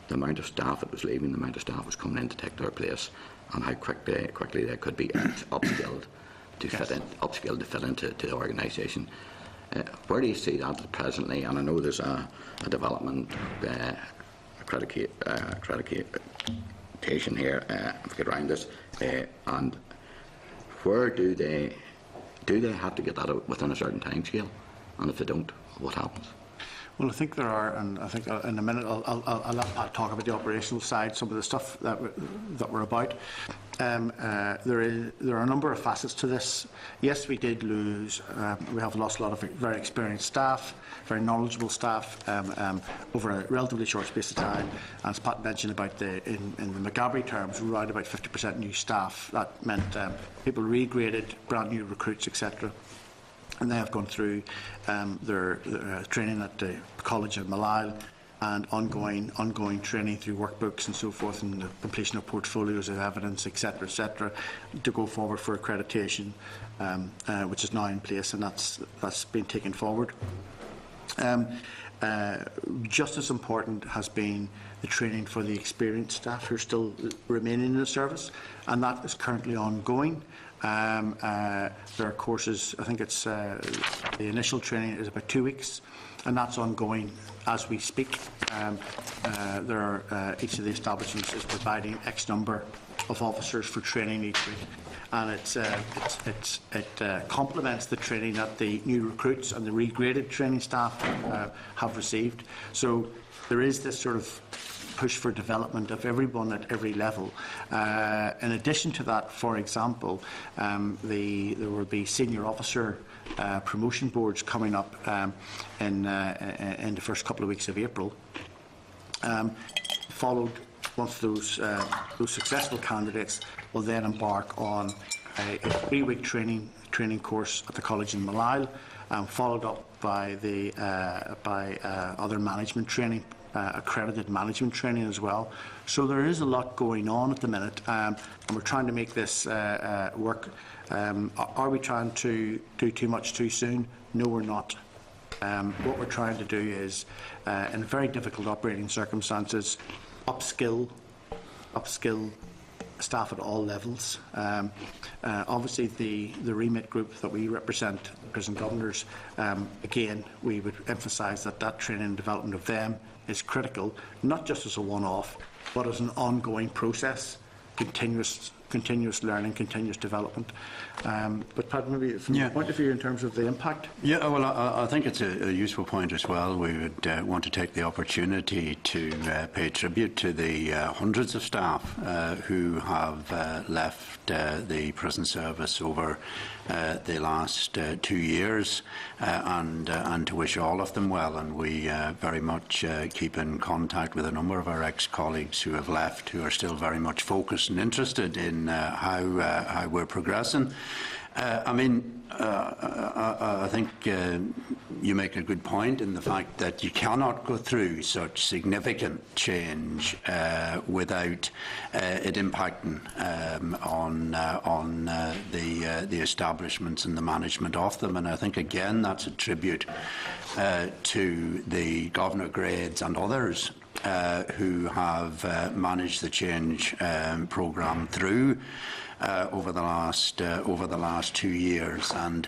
amount of staff that was leaving, the amount of staff was coming in to take their place, and how quickly they could be upskilled to fit into the organisation. Where do you see that presently? And I know there's a development accreditation here, if we get around this, and where do they have to get that within a certain time scale? And if they don't, what happens? Well, I think there are, and I think in a minute I'll talk about the operational side, some of the stuff that we're about. There are a number of facets to this. Yes, we did lose. We have lost a lot of very experienced staff, very knowledgeable staff over a relatively short space of time. And as Pat mentioned about in the Maghaberry terms, around about 50% new staff. That meant people regraded, brand new recruits, etc. And they have gone through their training at the College of Malile, and ongoing training through workbooks and so forth, and the completion of portfolios of evidence, etc., to go forward for accreditation, which is now in place, and that's been taken forward. Just as important has been the training for the experienced staff who are still remaining in the service, and that is currently ongoing. There are courses. I think it's the initial training is about 2 weeks, and that's ongoing as we speak. Each of the establishments is providing X number of officers for training each week, and it complements the training that the new recruits and the regraded training staff have received. So there is this sort of push for development of everyone at every level. In addition to that, for example, there will be senior officer promotion boards coming up in the first couple of weeks of April. Followed, once those successful candidates will then embark on a 3-week training course at the college in Malile, followed up by other management training, accredited management training as well. So there is a lot going on at the minute, and we're trying to make this work. Are we trying to do too much too soon? No, we're not. What we're trying to do is, in very difficult operating circumstances, upskill staff at all levels. Obviously, the remit group that we represent, prison governors, again, we would emphasise that training and development of them is critical, not just as a one-off, but as an ongoing process, continuous learning, continuous development. But Pat, maybe from your point of view in terms of the impact? Yeah, well, I think it's a useful point as well. We would want to take the opportunity to pay tribute to the hundreds of staff who have left the prison service over the last 2 years, and to wish all of them well. And we very much keep in contact with a number of our ex-colleagues who have left, who are still very much focused and interested in how we're progressing. I think you make a good point in the fact that you cannot go through such significant change without it impacting on the establishments and the management of them. And I think, again, that's a tribute to the Governor Grades and others who have managed the change programme through over the last 2 years, and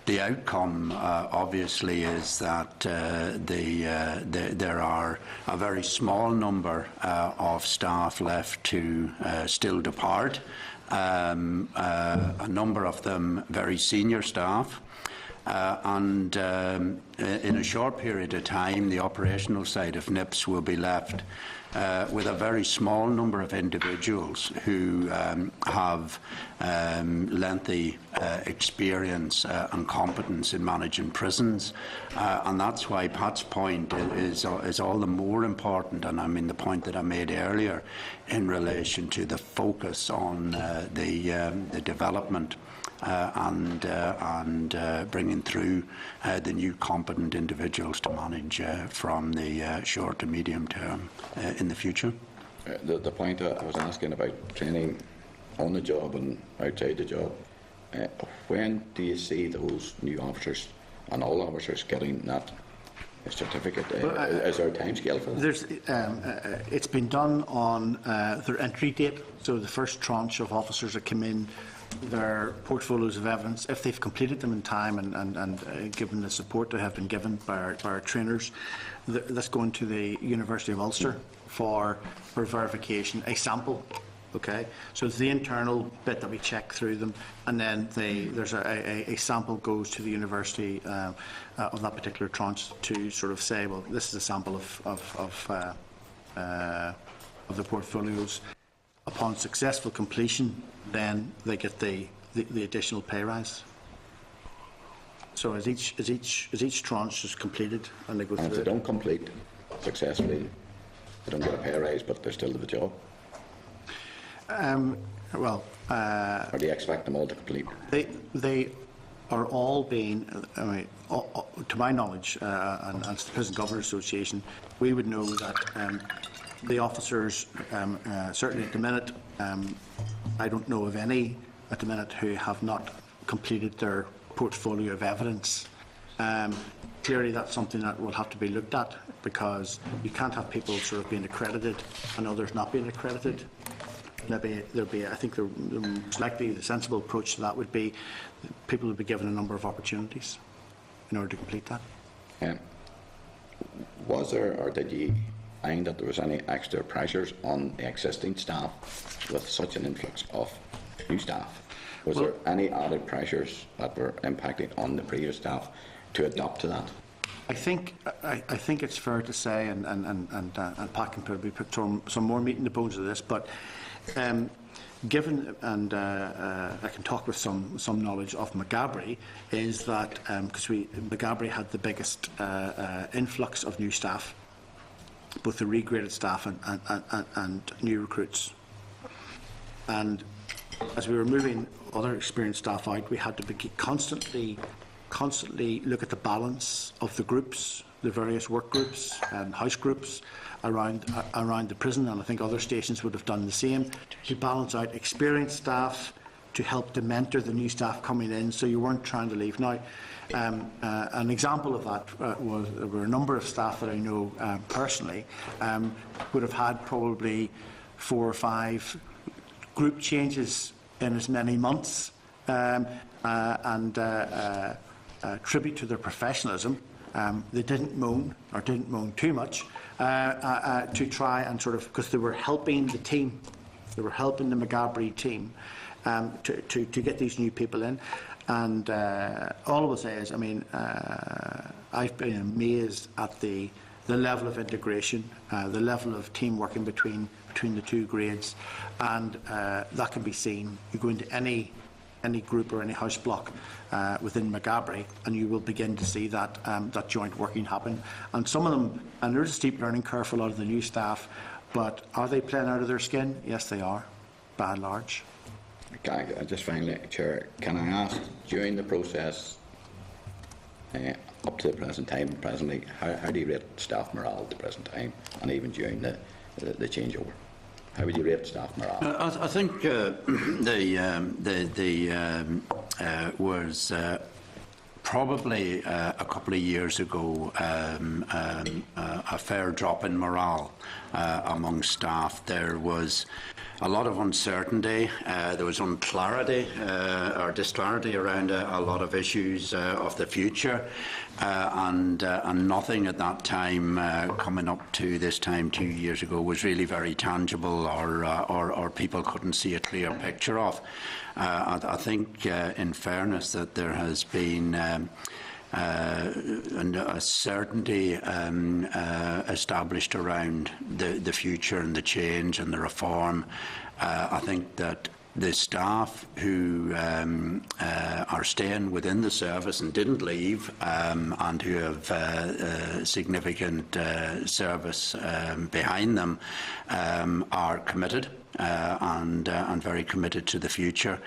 the outcome obviously is that there are a very small number of staff left to still depart. A number of them very senior staff. And in a short period of time, the operational side of NIPS will be left with a very small number of individuals who have lengthy experience and competence in managing prisons. And that's why Pat's point is all the more important. And I mean the point that I made earlier in relation to the focus on the development and bringing through the new competent individuals to manage from the short to medium term in the future. The point I was asking about training on the job and outside the job, when do you see those new officers and all officers getting that certificate? Is there a time scale for that? It's been done on their entry date, so the first tranche of officers that come in, their portfolios of evidence, if they've completed them in time and given the support that have been given by our trainers, that's going to the University of Ulster for verification, a sample. Okay, so it's the internal bit that we check through them, and then there's a sample goes to the university of that particular tranche to sort of say, well, this is a sample of the portfolios. Upon successful completion, then they get the additional pay rise. So as each tranche is completed and they go through. And if they don't complete successfully, they don't get a pay rise, but they still do the job. Or do you expect them all to complete? They are all being, to my knowledge, and to the Prison Governors Association, we would know that the officers, certainly at the minute, I don't know of any at the minute who have not completed their portfolio of evidence. Clearly that's something that will have to be looked at, because you can't have people sort of being accredited and others not being accredited. There'll be, I think the most likely, the sensible approach to that would be people would be given a number of opportunities in order to complete that. Was there, or did you find that there was any extra pressures on the existing staff with such an influx of new staff? Was there any added pressures that were impacting on the previous staff to adapt to that? I think it's fair to say, and Pat can probably put some more meat in the bones of this, but given, and I can talk with some knowledge of Maghaberry, is that because Maghaberry had the biggest influx of new staff, both the regraded staff and new recruits, and as we were moving other experienced staff out, we had to be constantly look at the balance of the groups, the various work groups and house groups around the prison, and I think other stations would have done the same, to balance out experienced staff to help to mentor the new staff coming in, so you weren't trying to leave. Now, an example of that was there were a number of staff that I know personally would have had probably 4 or 5 group changes in as many months, tribute to their professionalism. They didn't moan too much to try and sort of, because they were helping the team, they were helping the Maghaberry team to get these new people in. And all I will say is, I mean, I've been amazed at the level of integration, the level of team working between the two grades, and that can be seen. You go into any group or any house block within Maghaberry, and you will begin to see that that joint working happen. And some of them, and there's a steep learning curve for a lot of the new staff, but are they playing out of their skin? Yes, they are, by and large. I just finally, Chair, can I ask, during the process up to the present time, presently, how do you rate staff morale at the present time, and even during the changeover? How would you rate staff morale? I think was probably a couple of years ago a fair drop in morale among staff. There was a lot of uncertainty, there was unclarity or disclarity around a lot of issues of the future, and nothing at that time coming up to this time 2 years ago was really very tangible, or people couldn't see a clear picture of. I think, in fairness, that there has been and a certainty established around the future and the change and the reform. I think that the staff who are staying within the service and didn't leave, and who have significant service behind them, are committed. And very committed to the future,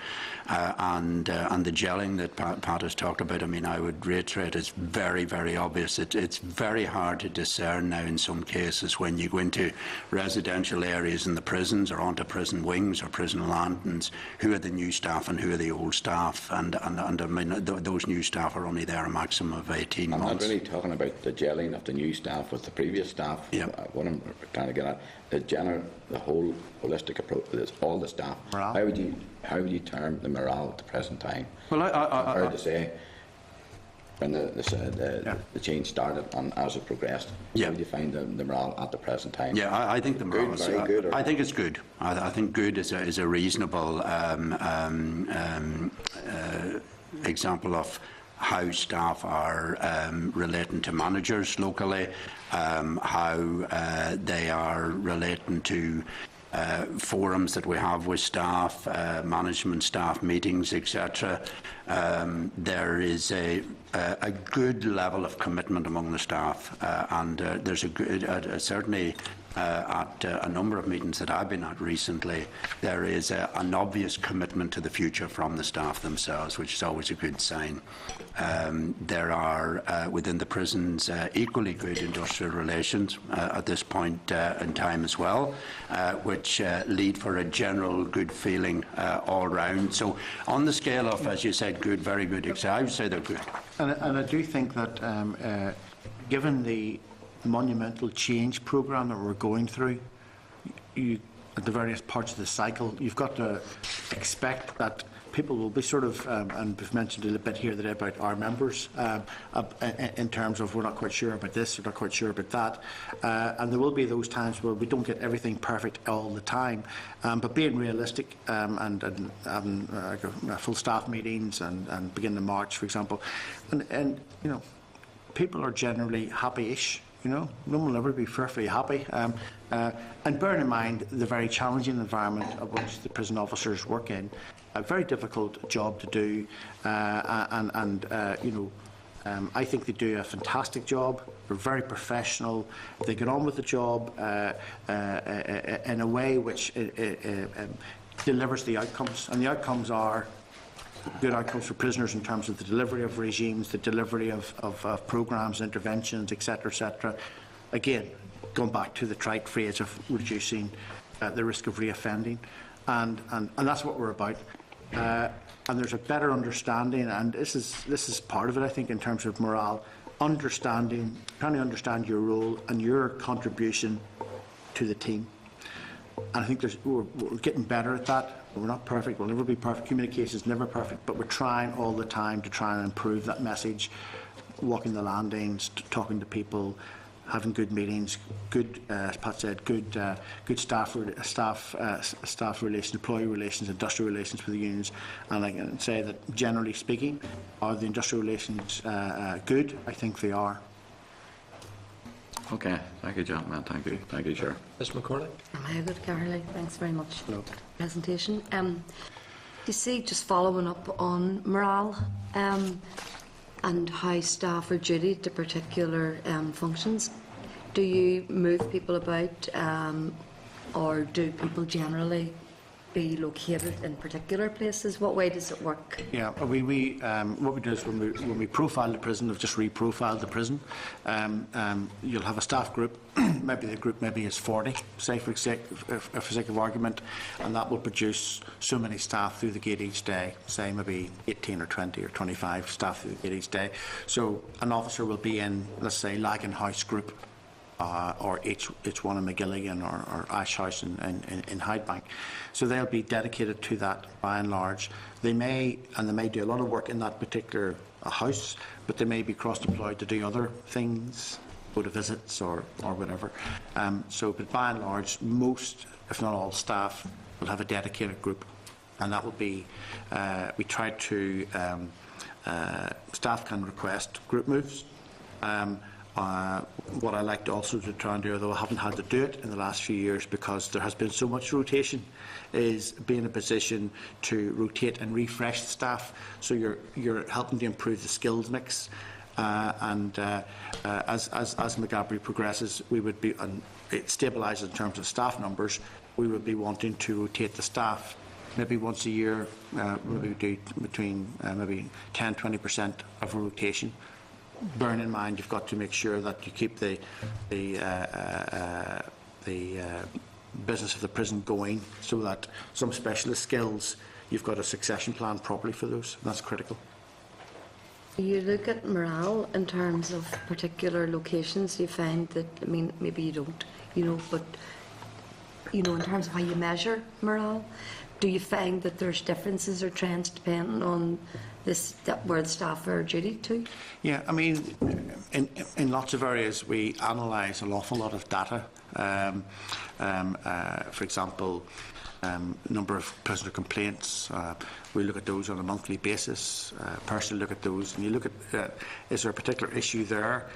and the gelling that Pat has talked about. I mean, I would reiterate, it's very, very obvious. It's very hard to discern now in some cases when you go into residential areas in the prisons or onto prison wings or prison landings, who are the new staff and who are the old staff, and I mean, those new staff are only there a maximum of 18 months. I'm not really talking about the gelling of the new staff with the previous staff. Yep. What I'm trying to get at, the whole holistic approach to this, all the staff. Morale. How would you term the morale at the present time? Well, I heard to say when the change started and as it progressed. Yeah. How would you find the morale at the present time? Yeah, I think the morale is very good. I think it's good. I think good is a reasonable example of how staff are relating to managers locally, how they are relating to forums that we have with staff, management staff meetings, etc. There is a good level of commitment among the staff, and there's a good, certainly at a number of meetings that I've been at recently, there is an obvious commitment to the future from the staff themselves, which is always a good sign. There are within the prisons equally good industrial relations at this point in time as well, which lead for a general good feeling all round. So on the scale of, as you said, good, very good, I would say they're good. And I do think that given the monumental change programme that we're going through, at the various parts of the cycle, you've got to expect that people will be sort of, and we've mentioned a little bit here today about our members, in terms of we're not quite sure about this, we're not quite sure about that. And there will be those times where we don't get everything perfect all the time. But being realistic and having full staff meetings and beginning of March, for example, and you know, people are generally happy-ish. You know, no one will ever be perfectly happy. And bearing in mind the very challenging environment of which the prison officers work in, a very difficult job to do, you know, I think they do a fantastic job. They're very professional. They get on with the job in a way which delivers the outcomes, and the outcomes are good outcomes for prisoners in terms of the delivery of regimes, the delivery of programmes, interventions, etc., etc. Again, going back to the trite phrase of reducing the risk of reoffending, and that's what we're about. And there's a better understanding, and this is part of it, I think, in terms of morale, understanding, trying to understand your role and your contribution to the team. And I think we're getting better at that. We're not perfect. We'll never be perfect. Communication is never perfect, but we're trying all the time to try and improve that message, walking the landings, talking to people, having good meetings, good, as Pat said, good staff relations, employee relations, industrial relations with the unions. And I can say that, generally speaking, are the industrial relations good? I think they are. Okay, thank you, gentlemen. Thank you, Chair. Ms McCorley. Hi, good, Caroline. Thanks very much for the presentation. You see, just following up on morale and how staff are duty to particular functions, do you move people about, or do people generally be located in particular places? What way does it work? Yeah, what we do is when we profile the prison, we've just reprofiled the prison. You'll have a staff group, maybe the group is 40, say for sake of argument, and that will produce so many staff through the gate each day, say maybe 18 or 20 or 25 staff through the gate each day. So an officer will be in, let's say, Lagan House group, or H1 in McGilligan, or Ash House in Hydebank. So they'll be dedicated to that by and large. They may do a lot of work in that particular house, but they may be cross-deployed to do other things, go to visits or whatever. But by and large, most, if not all, staff will have a dedicated group, and that will be, we try to, staff can request group moves. What I like to also to try and do, although I haven't had to do it in the last few years because there has been so much rotation, is be in a position to rotate and refresh the staff. So you're helping to improve the skills mix, and as Maghaberry progresses, we would be, and it stabilises in terms of staff numbers, we would be wanting to rotate the staff maybe once a year, maybe do between maybe 10-20% of a rotation. Bearing in mind, you've got to make sure that you keep the business of the prison going, so that some specialist skills, you've got a succession plan properly for those. That's critical. You look at morale in terms of particular locations. You find that, I mean, maybe you don't, but in terms of how you measure morale, do you find that there's differences or trends depending on where the staff are duty to? Yeah, I mean, in lots of areas we analyse an awful lot of data. For example, number of prisoner complaints. We look at those on a monthly basis. Personally look at those, and you look at is there a particular issue there?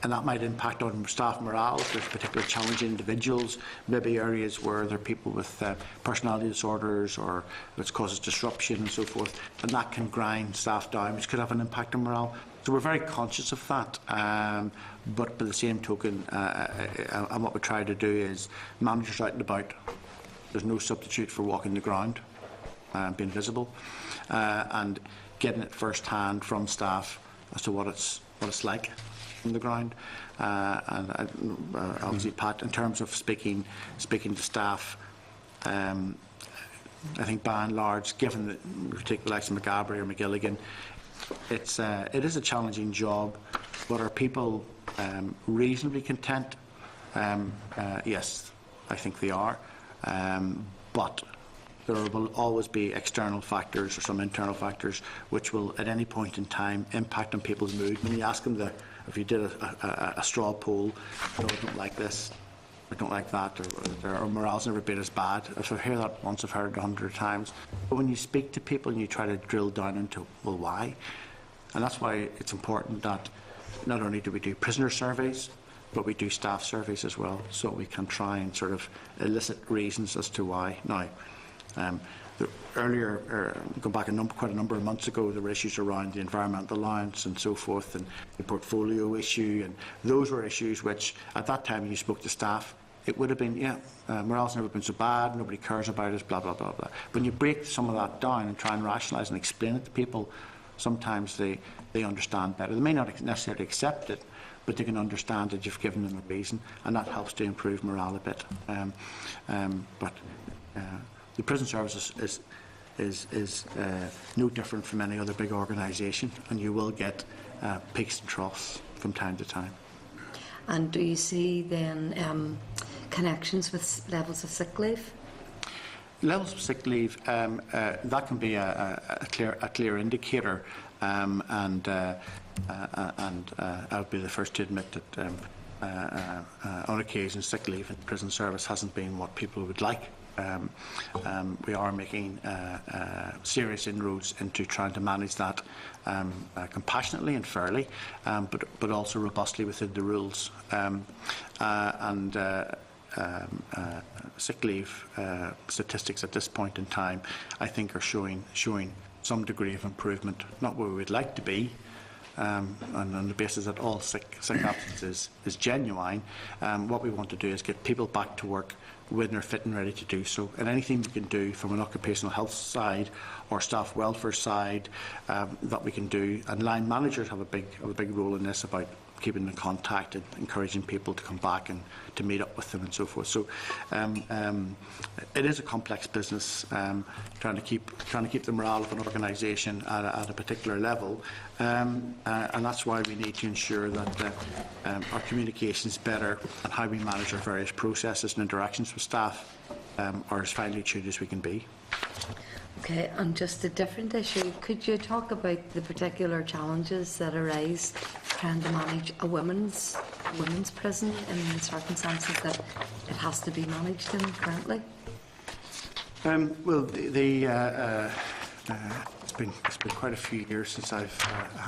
And that might impact on staff morale. If there's particular challenging individuals, maybe areas where there are people with personality disorders, or which causes disruption and so forth, and that can grind staff down, which could have an impact on morale. So we're very conscious of that. But by the same token, and what we try to do is managers out and about. There's no substitute for walking the ground, being visible, and getting it first hand from staff as to what it's like on the ground, and obviously, Pat, in terms of speaking to staff, I think by and large, given that we take the likes of Maghaberry or McGilligan, it is a challenging job, but are people reasonably content? Yes, I think they are. But there will always be external factors or some internal factors which will at any point in time impact on people's mood. When you ask them, if you did a straw poll, no, I don't like this, I don't like that, or morale's never been as bad. If I hear that once, I've heard it 100 times. But when you speak to people and you try to drill down into, well, why? And that's why it's important that not only do we do prisoner surveys, but we do staff surveys as well, so we can try and sort of elicit reasons as to why. Now, earlier, going back quite a number of months ago, there were issues around the environmental allowance and so forth, and the portfolio issue, and those were issues which, at that time, when you spoke to staff, it would have been, morale's never been so bad, nobody cares about us, blah, blah, blah, blah. When you break some of that down and try and rationalise and explain it to people, sometimes they understand better. They may not necessarily accept it, but they can understand that you've given them a reason, and that helps to improve morale a bit. The prison service is no different from any other big organisation, and you will get peaks and troughs from time to time. And do you see then connections with levels of sick leave? Levels of sick leave, that can be a clear indicator, and I would be the first to admit that on occasion sick leave in prison service hasn't been what people would like. We are making serious inroads into trying to manage that compassionately and fairly, but also robustly within the rules. Sick leave statistics at this point in time, I think, are showing some degree of improvement, not where we would like to be, and on the basis that all sick absence is genuine. What we want to do is get people back to work when they're fit and ready to do so, and anything we can do from an occupational health side or staff welfare side that we can do, and line managers have a big role in this, about keeping in contact and encouraging people to come back and to meet up with them and so forth. So it is a complex business, trying to keep the morale of an organisation at a particular level, and that's why we need to ensure that our communication is better, and how we manage our various processes and interactions with staff are as finely tuned as we can be. Okay, and just a different issue, could you talk about the particular challenges that arise trying to manage a women's prison in the circumstances that it has to be managed in currently? Well, it's been quite a few years since I've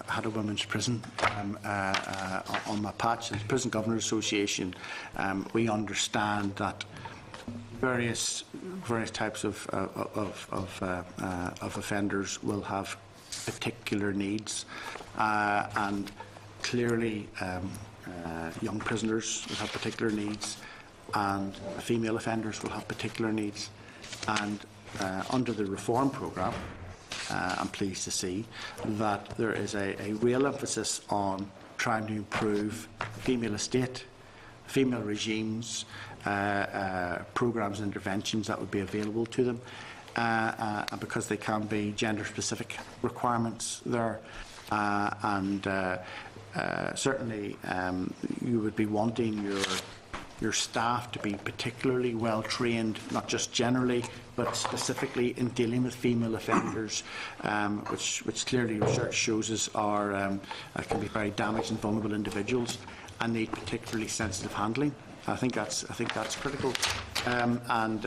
had a women's prison on my patch. As Prison Governors Association, we understand that various types of offenders will have particular needs, and clearly young prisoners will have particular needs, and female offenders will have particular needs. And under the reform programme, I'm pleased to see that there is a real emphasis on trying to improve female estate, female regimes, programmes and interventions that would be available to them, and because they can be gender-specific requirements there, and certainly you would be wanting your staff to be particularly well trained, not just generally, but specifically in dealing with female offenders, which clearly research shows us can be very damaged and vulnerable individuals and need particularly sensitive handling. I think that's critical, and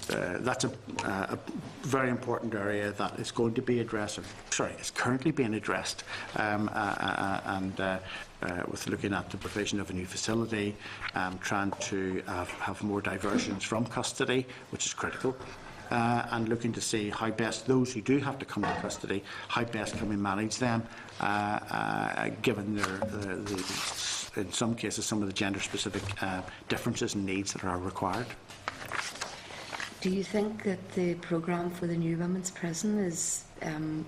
that's a very important area that is going to be addressed. It's currently being addressed, with looking at the provision of a new facility, trying to have more diversions from custody, which is critical, and looking to see how best those who do have to come to custody, how best can we manage them, given in some cases, some of the gender-specific differences and needs that are required. Do you think that the programme for the new women's prison is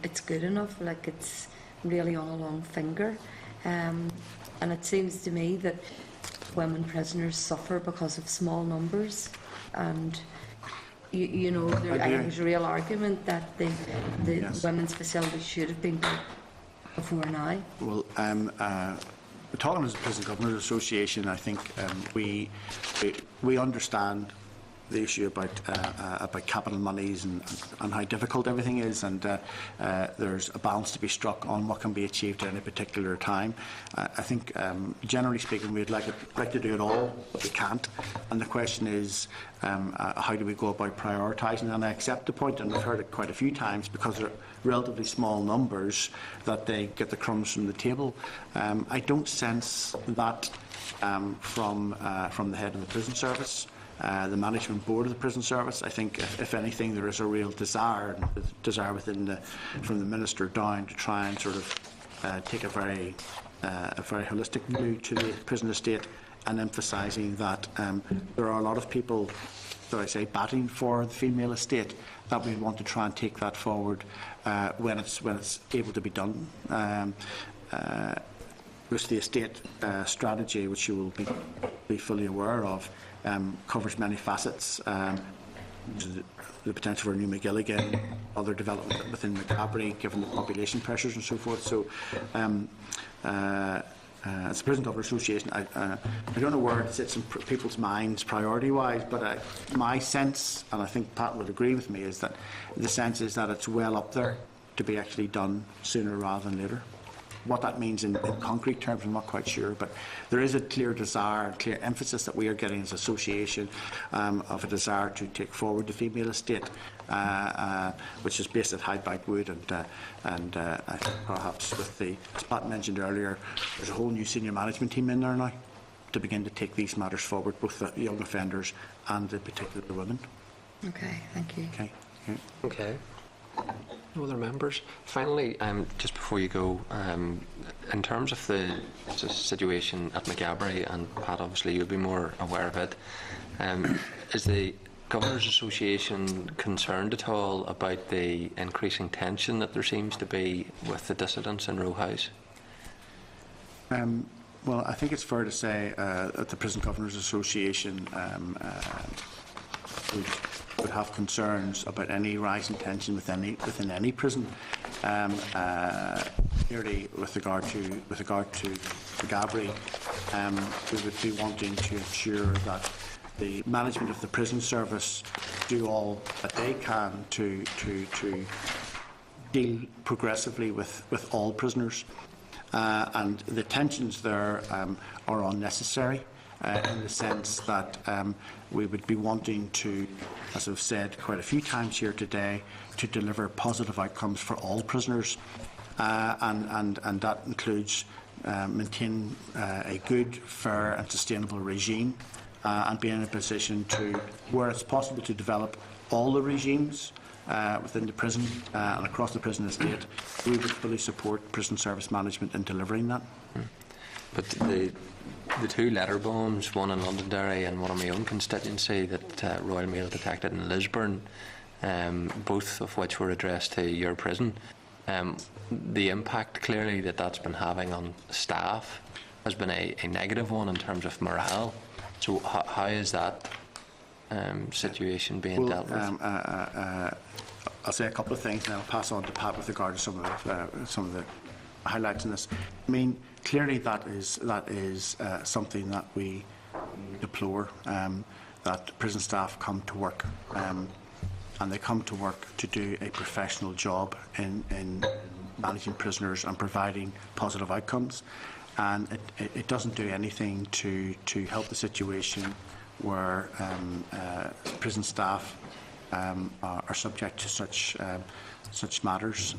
it's good enough? Like, it's really on a long finger, and it seems to me that women prisoners suffer because of small numbers, and I think there's a real argument that the Yes. women's facility should have been built before now. Well, talking as a Prison Governors Association, I think we understand the issue about capital monies and how difficult everything is, and there's a balance to be struck on what can be achieved at any particular time. I think, generally speaking, we'd like to do it all, but we can't. And the question is, how do we go about prioritising? And I accept the point, and I've heard it quite a few times, because they're relatively small numbers, that they get the crumbs from the table. I don't sense that from the head of the prison service, the management board of the prison service. I think, if anything, there is a real desire from the minister down to try and sort of take a very holistic view to the prison estate, and emphasising that there are a lot of people, that I say, batting for the female estate, that we want to try and take that forward when it's able to be done. The estate strategy, which you will be fully aware of, covers many facets. The potential for New McGilligan, other development within Macabre, given the population pressures and so forth. So, as the Prison Governors Association, I don't know where it sits in people's minds priority-wise, but my sense, and I think Pat would agree with me, is that the sense is that it's well up there to be actually done sooner rather than later. What that means in concrete terms, I'm not quite sure, but there is a clear desire, clear emphasis that we are getting as an association of a desire to take forward the female estate, which is based at Hydebank Wood, and I think perhaps with the, as Pat mentioned earlier, there's a whole new senior management team in there now to begin to take these matters forward, both the young offenders and in particular the women. Okay, thank you. Okay. Okay. No other members? Finally, just before you go, in terms of the situation at Macabre, and Pat, obviously you'll be more aware of it, is the Governors Association concerned at all about the increasing tension that there seems to be with the dissidents in Row House? Well, I think it's fair to say that the Prison Governors Association would have concerns about any rising tension within any prison. Clearly, with regard to Macabre, we would be wanting to ensure that the management of the prison service do all that they can to deal progressively with all prisoners, and the tensions there are unnecessary. In the sense that we would be wanting to, as I've said quite a few times here today, to deliver positive outcomes for all prisoners, and that includes maintain a good, fair and sustainable regime, and be in a position to, where it's possible, to develop all the regimes within the prison and across the prison estate. We would fully support prison service management in delivering that. But the two letter bombs, one in Londonderry and one in my own constituency, that Royal Mail detected in Lisburn, both of which were addressed to your prison, the impact clearly that's been having on staff has been a negative one in terms of morale. So how is that situation being dealt with? I'll say a couple of things and I'll pass on to Pat with regard to some of the highlights in this. I mean, clearly that is something that we deplore, that prison staff come to work and they come to work to do a professional job in managing prisoners and providing positive outcomes, and it doesn't do anything to help the situation where prison staff are subject to such matters.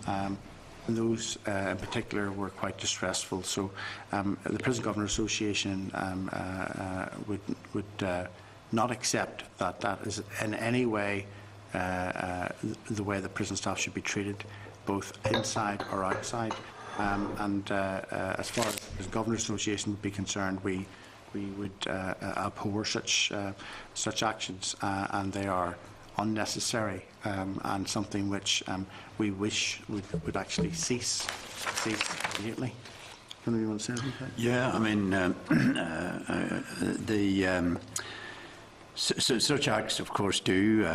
And those in particular were quite distressful. So the Prison Governors Association would not accept that is in any way the way the prison staff should be treated, both inside or outside. And as far as the Prison Governors Association would be concerned, we would abhor such actions, and they are unnecessary and something which we wish would actually cease immediately. Can anyone say anything? Yeah, I mean, such acts, of course, do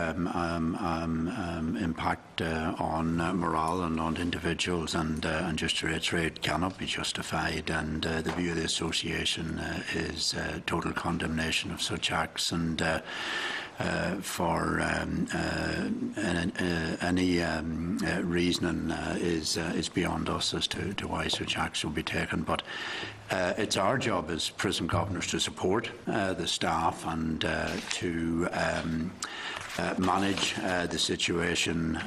impact on morale and on individuals, and just to reiterate, cannot be justified. And the view of the association is total condemnation of such acts. And for any reasoning is beyond us as to why such action will be taken. But it's our job as prison governors to support the staff and to manage the situation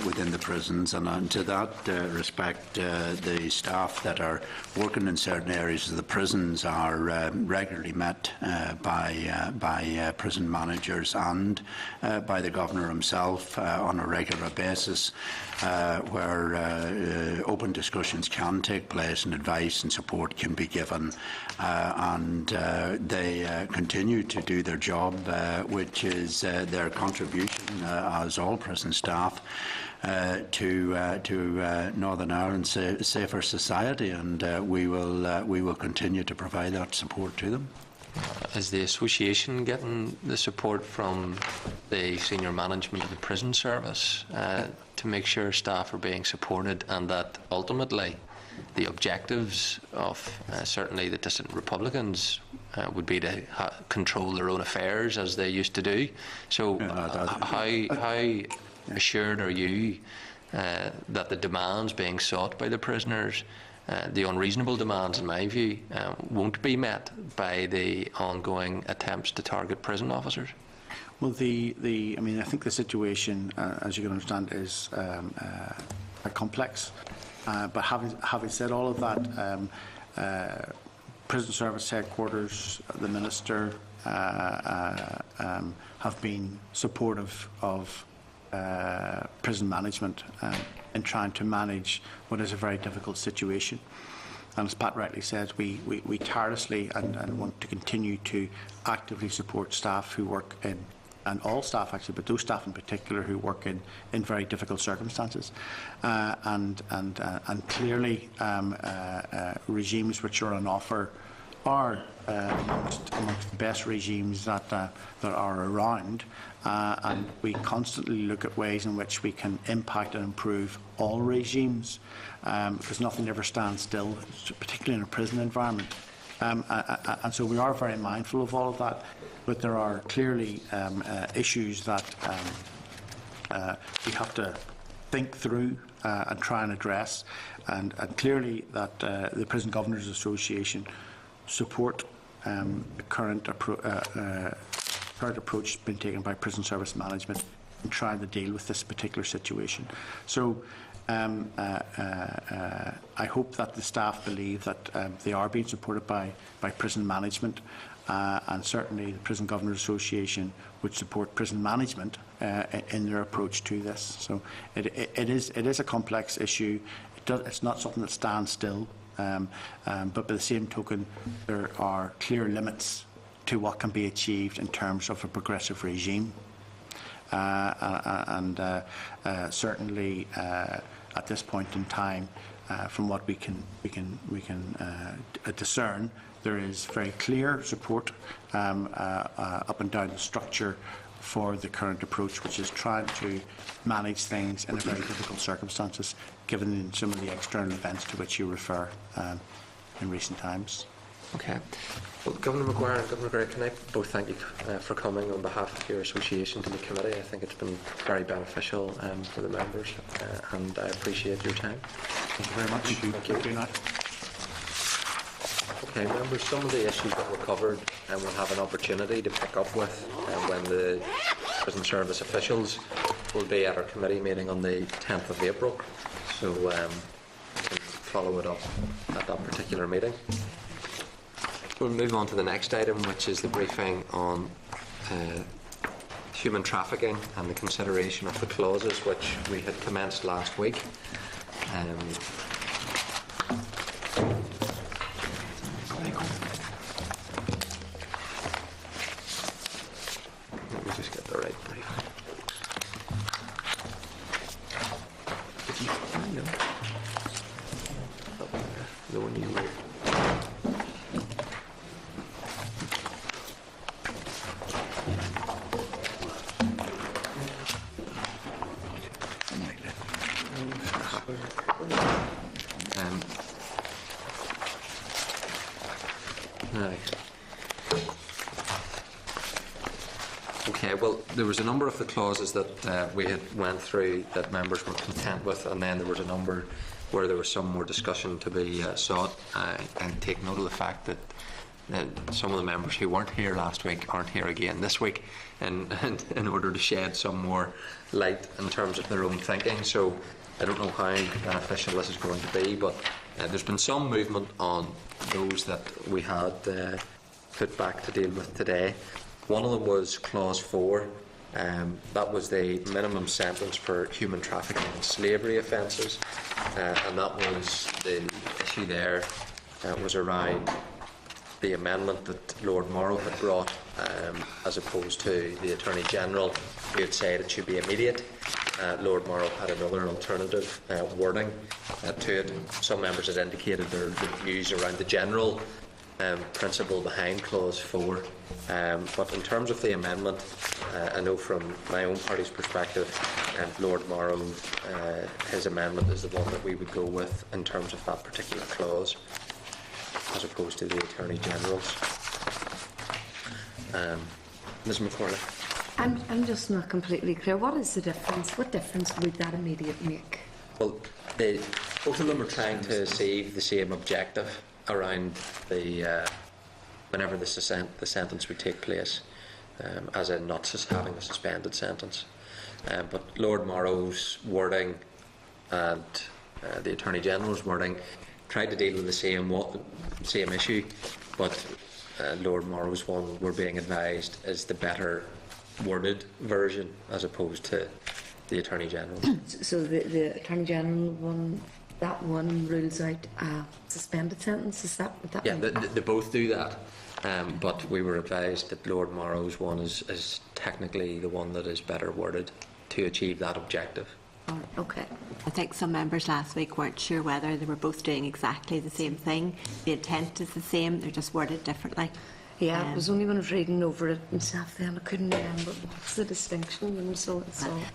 within the prisons, and to that respect, the staff that are working in certain areas of the prisons are regularly met by prison managers and by the Governor himself on a regular basis, where open discussions can take place and advice and support can be given, and they continue to do their job, which is their contribution as all prison staff to Northern Ireland's safer society, and we will continue to provide that support to them. Is the association getting the support from the senior management of the prison service to make sure staff are being supported, and that ultimately the objectives of certainly the dissident Republicans would be to control their own affairs as they used to do? So how assured are you that the demands being sought by the prisoners, the unreasonable demands in my view, won't be met by the ongoing attempts to target prison officers? Well, I mean, I think the situation, as you can understand, is quite complex. But having said all of that, Prison Service Headquarters, the Minister, have been supportive of prison management in trying to manage what is a very difficult situation. And as Pat rightly says, we tirelessly and want to continue to actively support staff who work in, and all staff actually, but those staff in particular who work in very difficult circumstances, and clearly regimes which are on offer are amongst the best regimes that are around, and we constantly look at ways in which we can impact and improve all regimes, because nothing ever stands still, particularly in a prison environment. And so we are very mindful of all of that, but there are clearly issues that we have to think through and try and address, and clearly that the Prison Governors Association support the current approach being taken by prison service management in trying to deal with this particular situation. So I hope that the staff believe that they are being supported by prison management, and certainly the Prison Governors Association would support prison management in their approach to this. So it is a complex issue. It's not something that stands still, but by the same token, there are clear limits to what can be achieved in terms of a progressive regime, and certainly at this point in time, from what we can discern, there is very clear support up and down the structure for the current approach, which is trying to manage things in a very difficult circumstances, given some of the external events to which you refer in recent times. Okay. Well, Governor Maguire and Governor Gray, can I both thank you for coming on behalf of your association to the committee. I think it's been very beneficial for the members, and I appreciate your time. Thank you very much. Thank you. Thank you. Okay, members, some of the issues that were covered and we'll have an opportunity to pick up with when the prison service officials will be at our committee meeting on the 10th of April. So we can follow it up at that particular meeting. We'll move on to the next item, which is the briefing on human trafficking and the consideration of the clauses which we had commenced last week. Let me just get the right briefing. Did you find them? The one you wrote. Well, there was a number of the clauses that we had went through that members were content with, and then there was a number where there was some more discussion to be sought. And take note of the fact that some of the members who weren't here last week aren't here again this week, and in order to shed some more light in terms of their own thinking. So I don't know how beneficial this is going to be, but there's been some movement on those that we had put back to deal with today. One of them was clause 4. That was the minimum sentence for human trafficking and slavery offences, and that was the issue there. Was around the amendment that Lord Morrow had brought, as opposed to the Attorney General, who had said it should be immediate. Lord Morrow had another alternative wording to it. Some members had indicated their views around the general principle behind clause 4, but in terms of the amendment, I know from my own party's perspective, Lord Morrow, his amendment is the one that we would go with in terms of that particular clause, as opposed to the Attorney General's. Ms McCormick. I'm just not completely clear. What is the difference? What difference would that immediate make? Well, both of them are trying to achieve the same objective around the whenever the sentence would take place, as in not having a suspended sentence. But Lord Morrow's wording and the Attorney General's wording tried to deal with the same issue, but Lord Morrow's one, we're being advised, is the better worded version as opposed to the Attorney General. So the Attorney General one, that one rules out a suspended sentence. Is that what that Yeah, means? they both do that, but we were advised that Lord Morrow's one is technically the one that is better worded to achieve that objective. Oh, okay. I think some members last week weren't sure whether they were both doing exactly the same thing. The intent is the same, they're just worded differently. Yeah, it was only when I was reading over it myself then I couldn't remember what's the distinction. And so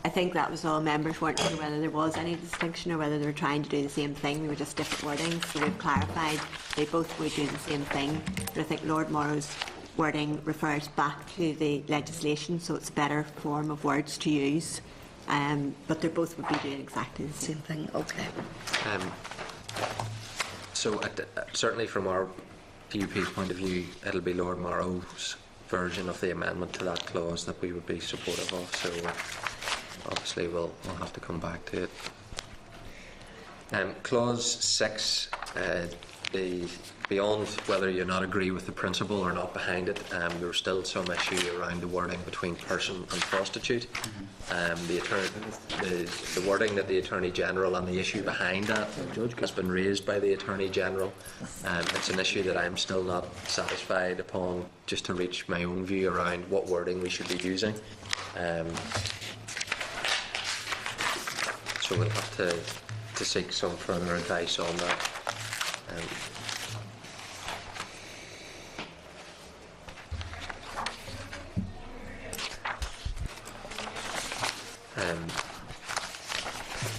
I think that was all. Members weren't sure whether there was any distinction or whether they were trying to do the same thing. They were just different wordings. So we've clarified they both would do the same thing. But I think Lord Morrow's wording refers back to the legislation, so it's a better form of words to use. But they both would be doing exactly the same same thing. Okay. So certainly from our DUP's point of view, it'll be Lord Morrow's version of the amendment to that clause that we would be supportive of. So obviously we'll have to come back to it. Clause 6, beyond whether you not agree with the principle or not behind it, there's still some issue around the wording between person and prostitute. The wording that the Attorney General and the issue behind that has been raised by the Attorney General. It's an issue that I'm still not satisfied upon, just to reach my own view around what wording we should be using. So we'll have to seek some further advice on that.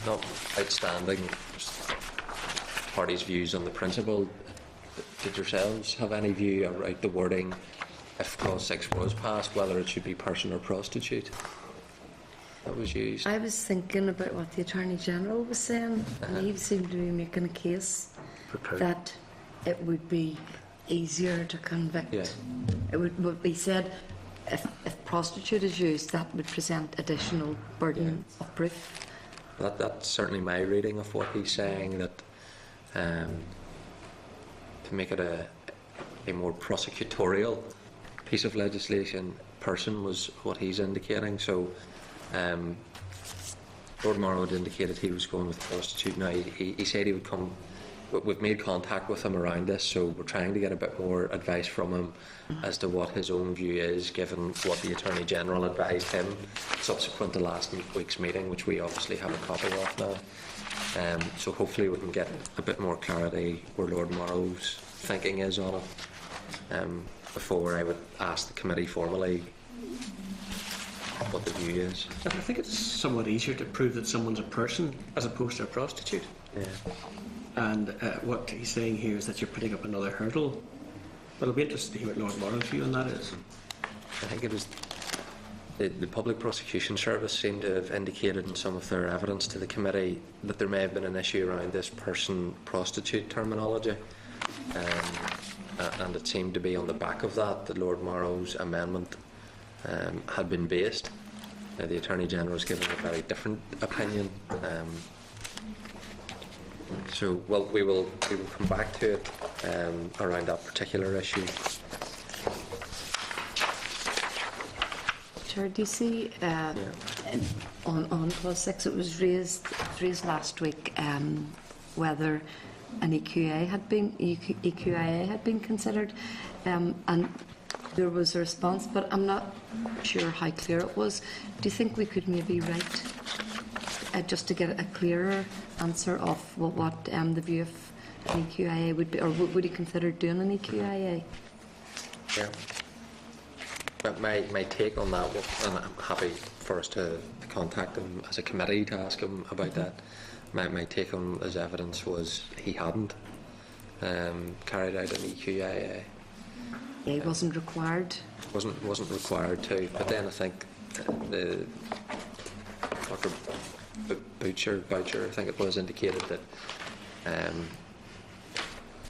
Notwithstanding parties' views on the principle, did yourselves have any view about the wording, if clause 6 was passed, whether it should be person or prostitute that was used? I was thinking about what the Attorney General was saying, and he seemed to be making a case that it would be easier to convict. Yeah. It would be said if prostitute is used, that would present additional burden of proof. That's certainly my reading of what he's saying, that to make it a more prosecutorial piece of legislation, person was what he's indicating. So Lord Morrow had indicated he was going with prostitute. Now he said he would come. We've made contact with him around this, so we're trying to get a bit more advice from him as to what his own view is, given what the Attorney General advised him subsequent to last week's meeting, which we obviously have a copy of now. So hopefully we can get a bit more clarity where Lord Morrow's thinking is on it, before I would ask the committee formally what the view is. I think it's somewhat easier to prove that someone's a person as opposed to a prostitute. Yeah. And what he's saying here is that you're putting up another hurdle. But it'll be interesting to hear what Lord Morrow's view on that is. I think it was The Public Prosecution Service seem to have indicated in some of their evidence to the committee that there may have been an issue around this person-prostitute terminology, and it seemed to be on the back of that Lord Morrow's amendment had been based. The Attorney General has given a very different opinion. So, well, we will come back to it around that particular issue. Chair, do you see on clause 6 it was raised last week whether an EQIA had been considered, and there was a response, but I'm not sure how clear it was. Do you think we could maybe write just to get a clearer answer of what the view of an EQIA would be, or would you consider doing an EQIA? Yeah. But my take on that, and I'm happy for us to contact him as a committee to ask him about that. My take on his evidence was he hadn't carried out an EQIA. Yeah, it wasn't required. Wasn't required to. But then I think the Dr. Boucher, I think it was, indicated that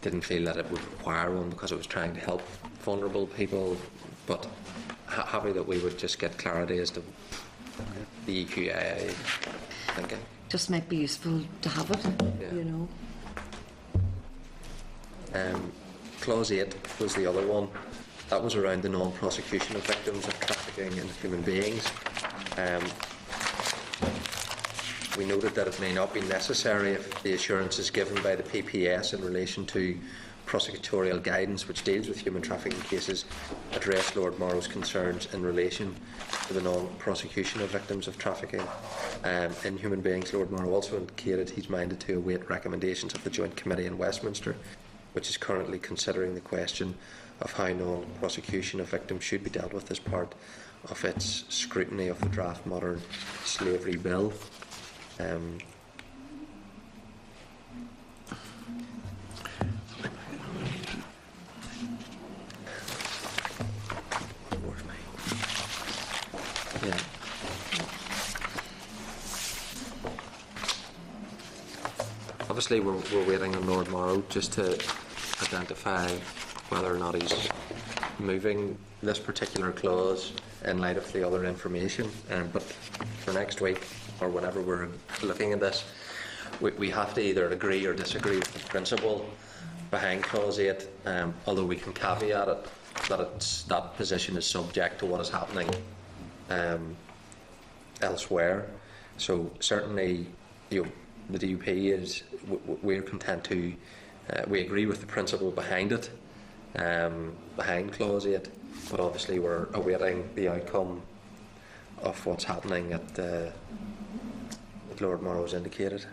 didn't feel that it would require one because it was trying to help vulnerable people. But happy that we would just get clarity as to the EQIA thinking. Just might be useful to have it, Yeah. you know. Clause 8 was the other one. That was around the non-prosecution of victims of trafficking in human beings. We noted that it may not be necessary if the assurance is given by the PPS in relation to prosecutorial guidance which deals with human trafficking cases address Lord Morrow's concerns in relation to the non-prosecution of victims of trafficking in human beings. Lord Morrow also indicated he's minded to await recommendations of the Joint Committee in Westminster, which is currently considering the question of how non-prosecution of victims should be dealt with as part of its scrutiny of the draft Modern Slavery Bill. Yeah. Obviously, we're waiting on Lord Morrow just to identify whether or not he's moving this particular clause in light of the other information. But for next week, or whenever we're looking at this, we have to either agree or disagree with the principle behind Clause 8, although we can caveat it that position is subject to what is happening elsewhere. So certainly, the DUP is we're content to we agree with the principle behind it, behind Clause 8, but obviously we're awaiting the outcome of what's happening at what Lord Morrow's indicated.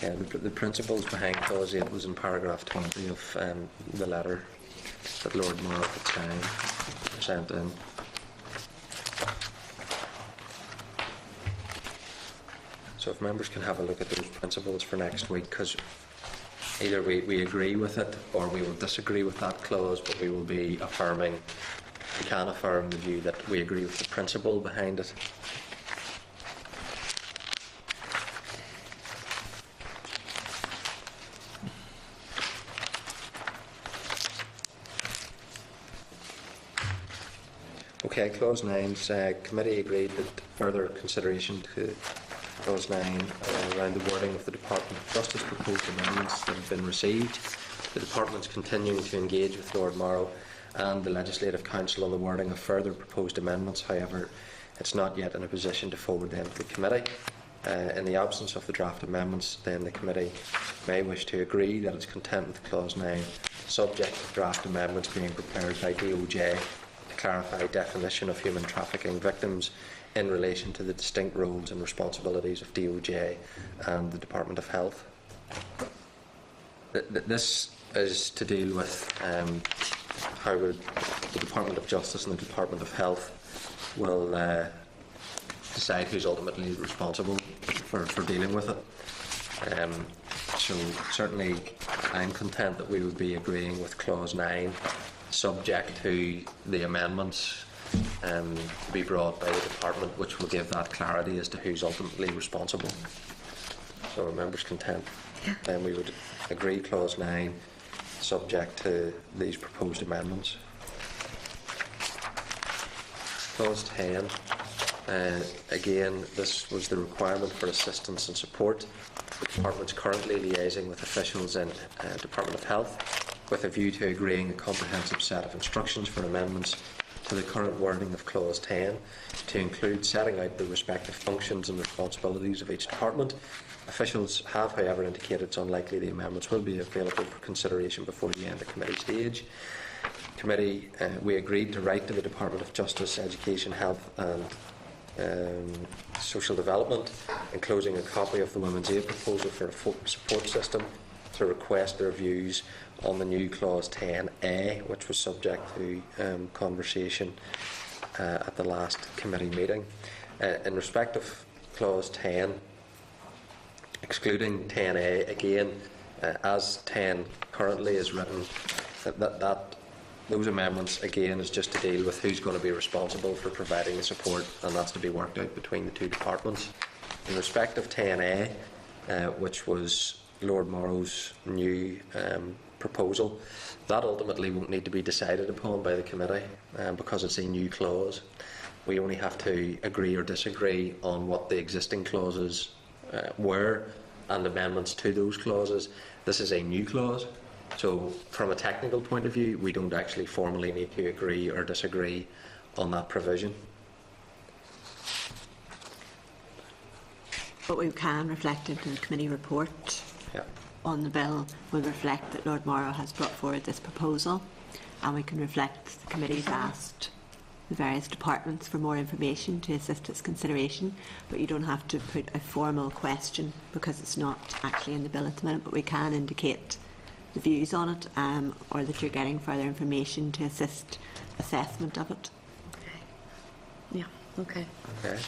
Yeah, the principles behind Clause 8 was in paragraph 20 of the letter that Lord Morrow had signed, sent in. So if members can have a look at those principles for next week, because either we agree with it or we will disagree with that clause, but we will be affirming, we can affirm the view that we agree with the principle behind it. Okay, Clause 9, committee agreed that further consideration to Clause 9 around the wording of the Department of Justice proposed amendments that have been received. The Department is continuing to engage with Lord Morrow and the Legislative Council on the wording of further proposed amendments. However, it's not yet in a position to forward them to the committee. In the absence of the draft amendments, then the committee may wish to agree that it's content with Clause 9, subject to draft amendments being prepared by DOJ to clarify definition of human trafficking victims in relation to the distinct roles and responsibilities of DOJ and the Department of Health. This is to deal with how the Department of Justice and the Department of Health will decide who's ultimately responsible for dealing with it. So certainly I'm content that we would be agreeing with clause 9, subject to the amendments to be brought by the department, which will give that clarity as to who's ultimately responsible. So are members content? Then we would agree clause 9, subject to these proposed amendments. Clause 10, again, this was the requirement for assistance and support. The department's currently liaising with officials in Department of Health with a view to agreeing a comprehensive set of instructions for amendments to the current wording of clause 10 to include setting out the respective functions and responsibilities of each department. Officials have, however, indicated it's unlikely the amendments will be available for consideration before the end of committee stage. Committee, we agreed to write to the Department of Justice, Education, Health and Social Development, enclosing a copy of the Women's Aid proposal for a support system, to request their views on the new clause 10A, which was subject to conversation at the last committee meeting. In respect of clause 10, excluding 10A, again, as 10 currently is written, those amendments, again, is just to deal with who's going to be responsible for providing the support, and that's to be worked out between the two departments. In respect of 10A, which was Lord Morrow's new proposal, that ultimately won't need to be decided upon by the committee because it's a new clause. We only have to agree or disagree on what the existing clauses were and amendments to those clauses. This is a new clause. So from a technical point of view, we don't actually formally need to agree or disagree on that provision. But we can reflect into the committee report on the bill, will reflect that Lord Morrow has brought forward this proposal, and we can reflect the committee's asked the various departments for more information to assist its consideration, but you don't have to put a formal question because it's not actually in the bill at the minute, but we can indicate the views on it, or that you're getting further information to assist assessment of it. Yeah, okay. Okay.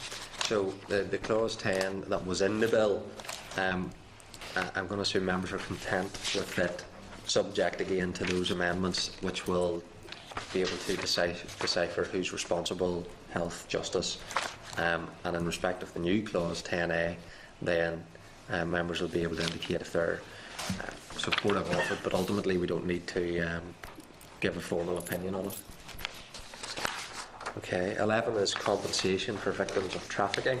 So the clause 10 that was in the bill, I'm going to assume members are content with it, subject again to those amendments, which will be able to decipher who's responsible, health, justice, and in respect of the new clause 10A, then members will be able to indicate if they're supportive of it, but ultimately we don't need to give a formal opinion on it. Okay, 11 is compensation for victims of trafficking.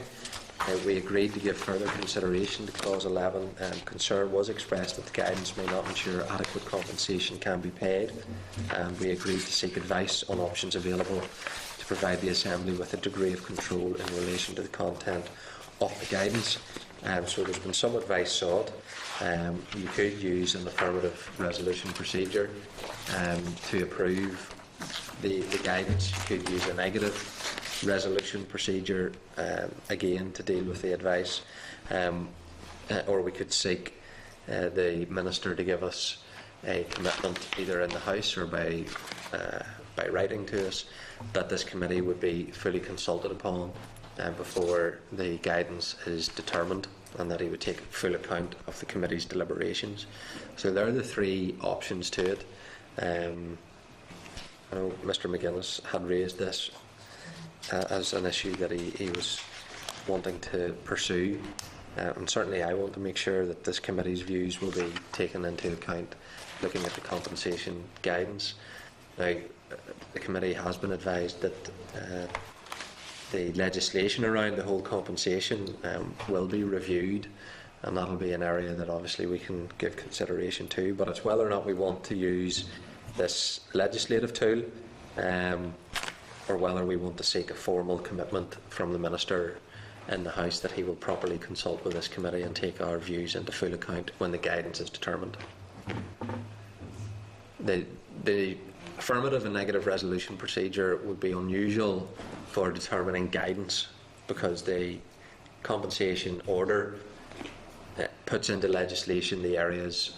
We agreed to give further consideration to clause 11. Concern was expressed that the guidance may not ensure adequate compensation can be paid, and we agreed to seek advice on options available to provide the Assembly with a degree of control in relation to the content of the guidance. So there's been some advice sought. You could use an affirmative resolution procedure to approve the guidance. You could use a negative resolution procedure again to deal with the advice, or we could seek the Minister to give us a commitment either in the House or by writing to us that this committee would be fully consulted upon before the guidance is determined, and that he would take full account of the committee's deliberations. So there are the three options to it. I know Mr McGuinness had raised this as an issue that he was wanting to pursue, and certainly I want to make sure that this committee's views will be taken into account looking at the compensation guidance. Now, the committee has been advised that the legislation around the whole compensation will be reviewed, and that will be an area that obviously we can give consideration to, but it's whether or not we want to use this legislative tool or whether we want to seek a formal commitment from the Minister in the House that he will properly consult with this committee and take our views into full account when the guidance is determined. The affirmative and negative resolution procedure would be unusual for determining guidance because the compensation order puts into legislation the areas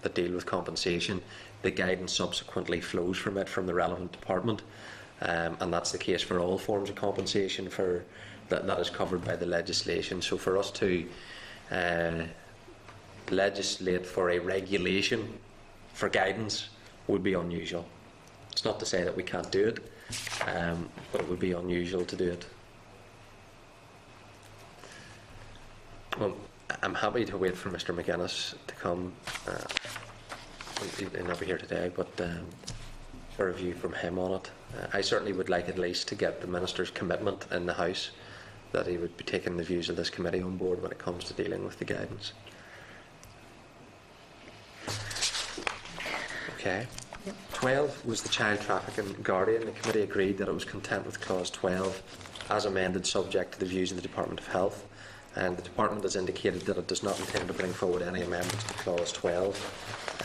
that deal with compensation. The guidance subsequently flows from it from the relevant department, and that's the case for all forms of compensation that is covered by the legislation. So for us to legislate for a regulation for guidance would be unusual. It's not to say that we can't do it, but it would be unusual to do it. Well, I'm happy to wait for Mr. McGuinness to come. He'll not be here today, but for a view from him on it. I certainly would like at least to get the Minister's commitment in the House that he would be taking the views of this committee on board when it comes to dealing with the guidance. Okay. Yep. 12 was the child trafficking guardian. The committee agreed that it was content with clause 12 as amended, subject to the views of the Department of Health. And the Department has indicated that it does not intend to bring forward any amendments to clause 12.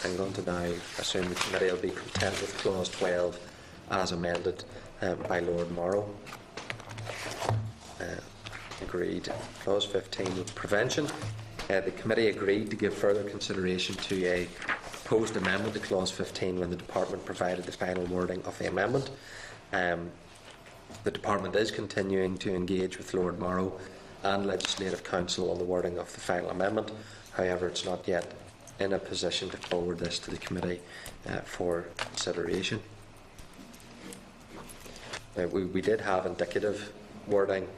I'm going to now assume the committee will be content with clause 12 as amended by Lord Morrow. Agreed. Clause 15, prevention. The committee agreed to give further consideration to a proposed amendment to clause 15 when the department provided the final wording of the amendment. The department is continuing to engage with Lord Morrow and Legislative Council on the wording of the final amendment. However, it's not yet in a position to forward this to the committee for consideration. We did have indicative wording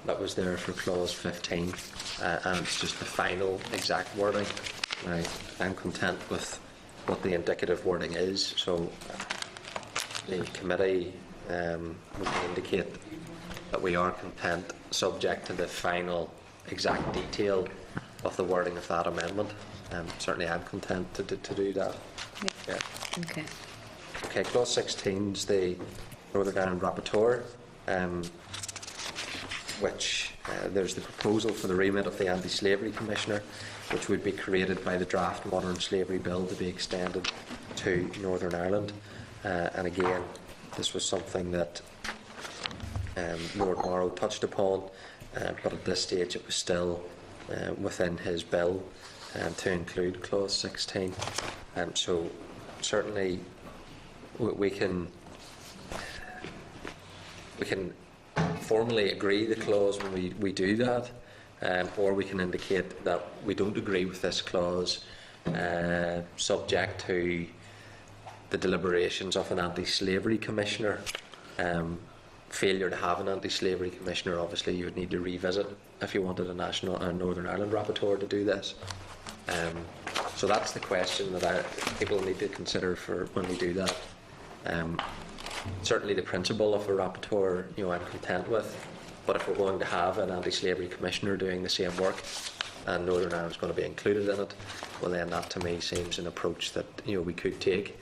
that was there for clause 15, and it's just the final exact wording. Now, I'm content with what the indicative wording is, so the committee would indicate that we are content, subject to the final exact detail of the wording of that amendment. Certainly I'm content to do that. Yeah. Okay. Okay, clause 16 is the Northern Ireland Rapporteur, which there's the proposal for the remit of the Anti-Slavery Commissioner, which would be created by the draft Modern Slavery Bill to be extended to Northern Ireland. And again, this was something that Lord Morrow touched upon, but at this stage it was still within his bill to include clause 16. So certainly we can formally agree the clause when we do that, or we can indicate that we don't agree with this clause, subject to the deliberations of an anti-slavery commissioner. Failure to have an anti-slavery commissioner, obviously you would need to revisit if you wanted a national Northern Ireland rapporteur to do this. So that's the question that people need to consider for when we do that. Certainly the principle of a rapporteur, I'm content with, but if we're going to have an anti-slavery commissioner doing the same work and Northern Ireland is going to be included in it, well then that to me seems an approach that we could take,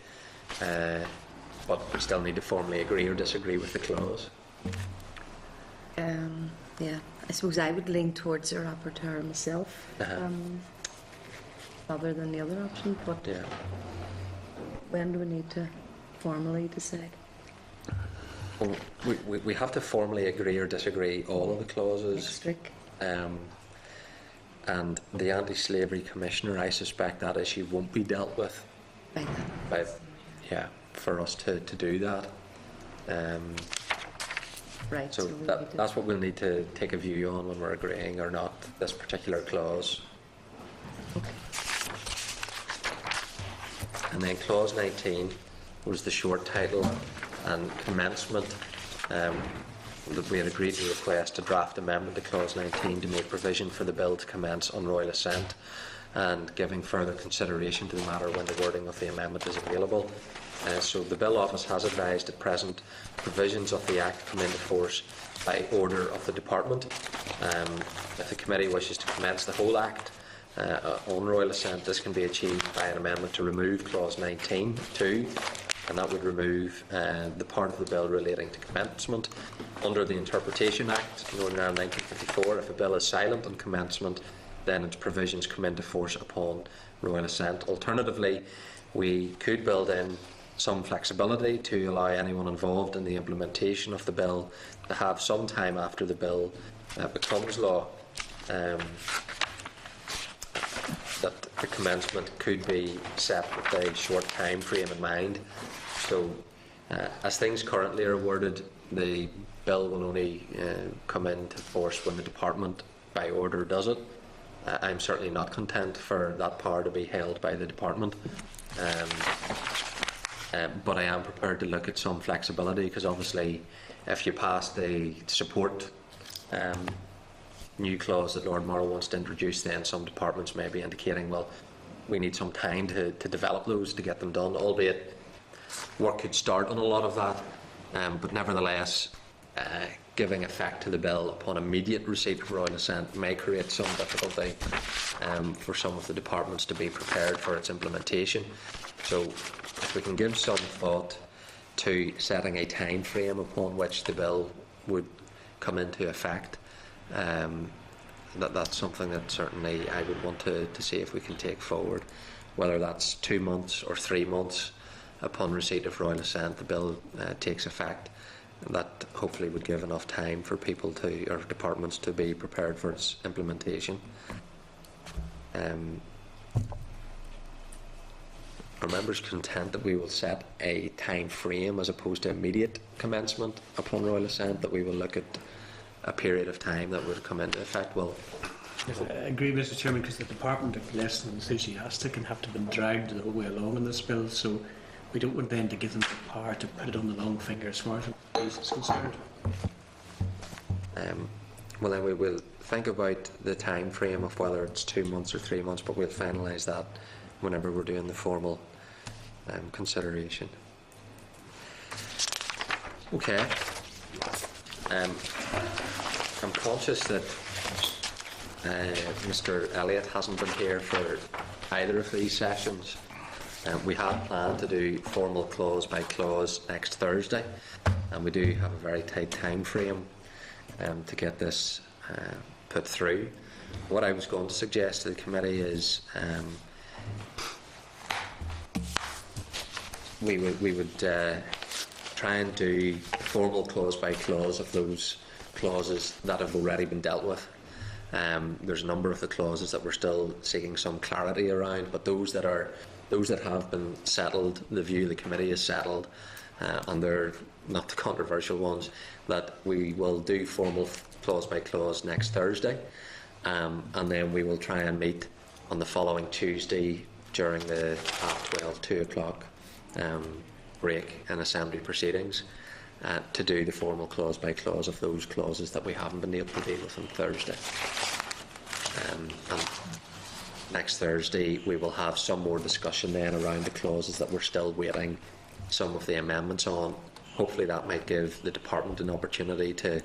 but we still need to formally agree or disagree with the clause. Yeah, I suppose I would lean towards a rapporteur myself, rather than the other option, but Yeah. when do we need to formally decide? Well, we have to formally agree or disagree all of the clauses. Next week. And the Anti-Slavery Commissioner, I suspect that issue won't be dealt with By then. for us to do that. Right. So that's what we'll need to take a view on when we're agreeing or not this particular clause. Okay. And then clause 19 was the short title and commencement. That we had agreed to request a draft amendment to clause 19 to make provision for the bill to commence on royal assent, and giving further consideration to the matter when the wording of the amendment is available. So the Bill Office has advised at present provisions of the Act come into force by order of the Department. If the Committee wishes to commence the whole Act on royal assent, this can be achieved by an amendment to remove clause 19 too, and that would remove the part of the bill relating to commencement. Under the Interpretation Act, Northern Ireland 1954, if a bill is silent on commencement, then its provisions come into force upon royal assent. Alternatively, we could build in some flexibility to allow anyone involved in the implementation of the bill to have some time after the bill becomes law, that the commencement could be set with a short time frame in mind. So as things currently are worded, the bill will only come into force when the Department by order does it. I'm certainly not content for that power to be held by the department. But I am prepared to look at some flexibility, because obviously if you pass the support new clause that Lord Morrow wants to introduce, then some departments may be indicating, well, we need some time to develop those, to get them done, albeit work could start on a lot of that, but nevertheless giving effect to the bill upon immediate receipt of royal assent may create some difficulty for some of the departments to be prepared for its implementation. So if we can give some thought to setting a time frame upon which the bill would come into effect, that's something that certainly I would want to see if we can take forward. Whether that's 2 months or 3 months upon receipt of royal assent, the bill takes effect. That hopefully would give enough time for people or departments to be prepared for its implementation. Are members content that we will set a time frame as opposed to immediate commencement upon royal assent, that we will look at a period of time that would come into effect? Well, I agree, Mr. Chairman, because the department are less than enthusiastic and have to been dragged the whole way along in this bill, so we don't want then to give them the power to put it on the long finger as far as the is concerned. Well, then we will think about the time frame of whether it's 2 months or 3 months, but we'll finalise that whenever we're doing the formal consideration. Okay. I'm conscious that Mr. Elliott hasn't been here for either of these sessions. We had planned to do formal clause by clause next Thursday, and we do have a very tight time frame to get this put through. What I was going to suggest to the committee is we would try and do formal clause by clause of those clauses that have already been dealt with. There's a number of the clauses that we're still seeking some clarity around, but those that have been settled, the view of the committee is settled, and they're not the controversial ones, that we will do formal clause by clause next Thursday, and then we will try and meet on the following Tuesday during the 12:30, 2 o'clock break in Assembly proceedings to do the formal clause by clause of those clauses that we haven't been able to deal with on Thursday. And next Thursday we will have some more discussion then around the clauses that we're still waiting some of the amendments on. Hopefully that might give the department an opportunity to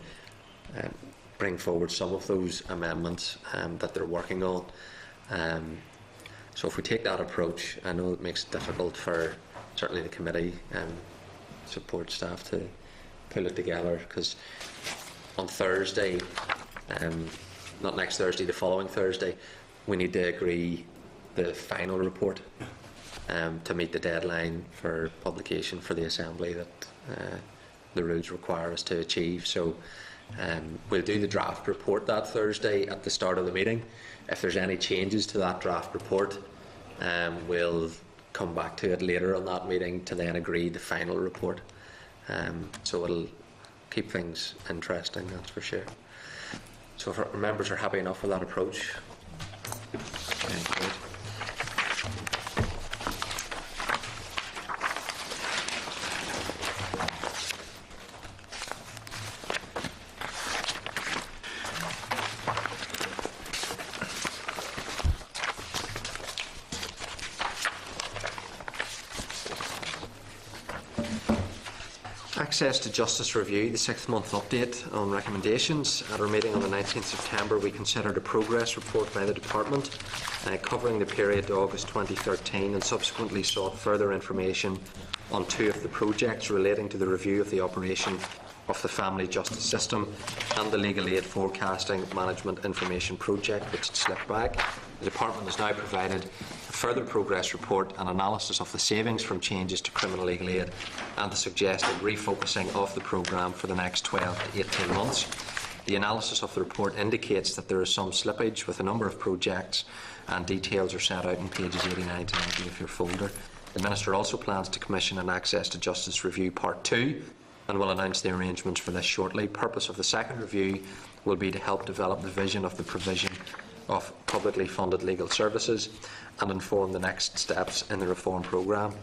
bring forward some of those amendments that they're working on. So if we take that approach, I know it makes it difficult for certainly the committee support staff to pull it together, because on Thursday, not next Thursday, the following Thursday, we need to agree the final report to meet the deadline for publication for the Assembly that the rules require us to achieve. So we'll do the draft report that Thursday at the start of the meeting. If there's any changes to that draft report, we'll come back to it later on that meeting to then agree the final report. So it'll keep things interesting, that's for sure. So if our members are happy enough with that approach, great. Access to Justice Review, the 6th month update on recommendations. At our meeting on the 19th September, we considered a progress report by the Department covering the period to August 2013, and subsequently sought further information on 2 of the projects relating to the review of the operation of the family justice system and the legal aid forecasting management information project, which had slipped back. The Department has now provided a further progress report and analysis of the savings from changes to criminal legal aid and the suggested refocusing of the programme for the next 12 to 18 months. The analysis of the report indicates that there is some slippage with a number of projects, and details are set out in pages 89 to 90 of your folder. The Minister also plans to commission an Access to Justice Review Part 2 and will announce the arrangements for this shortly. The purpose of the second review will be to help develop the vision of the provision of publicly funded legal services and inform the next steps in the reform programme.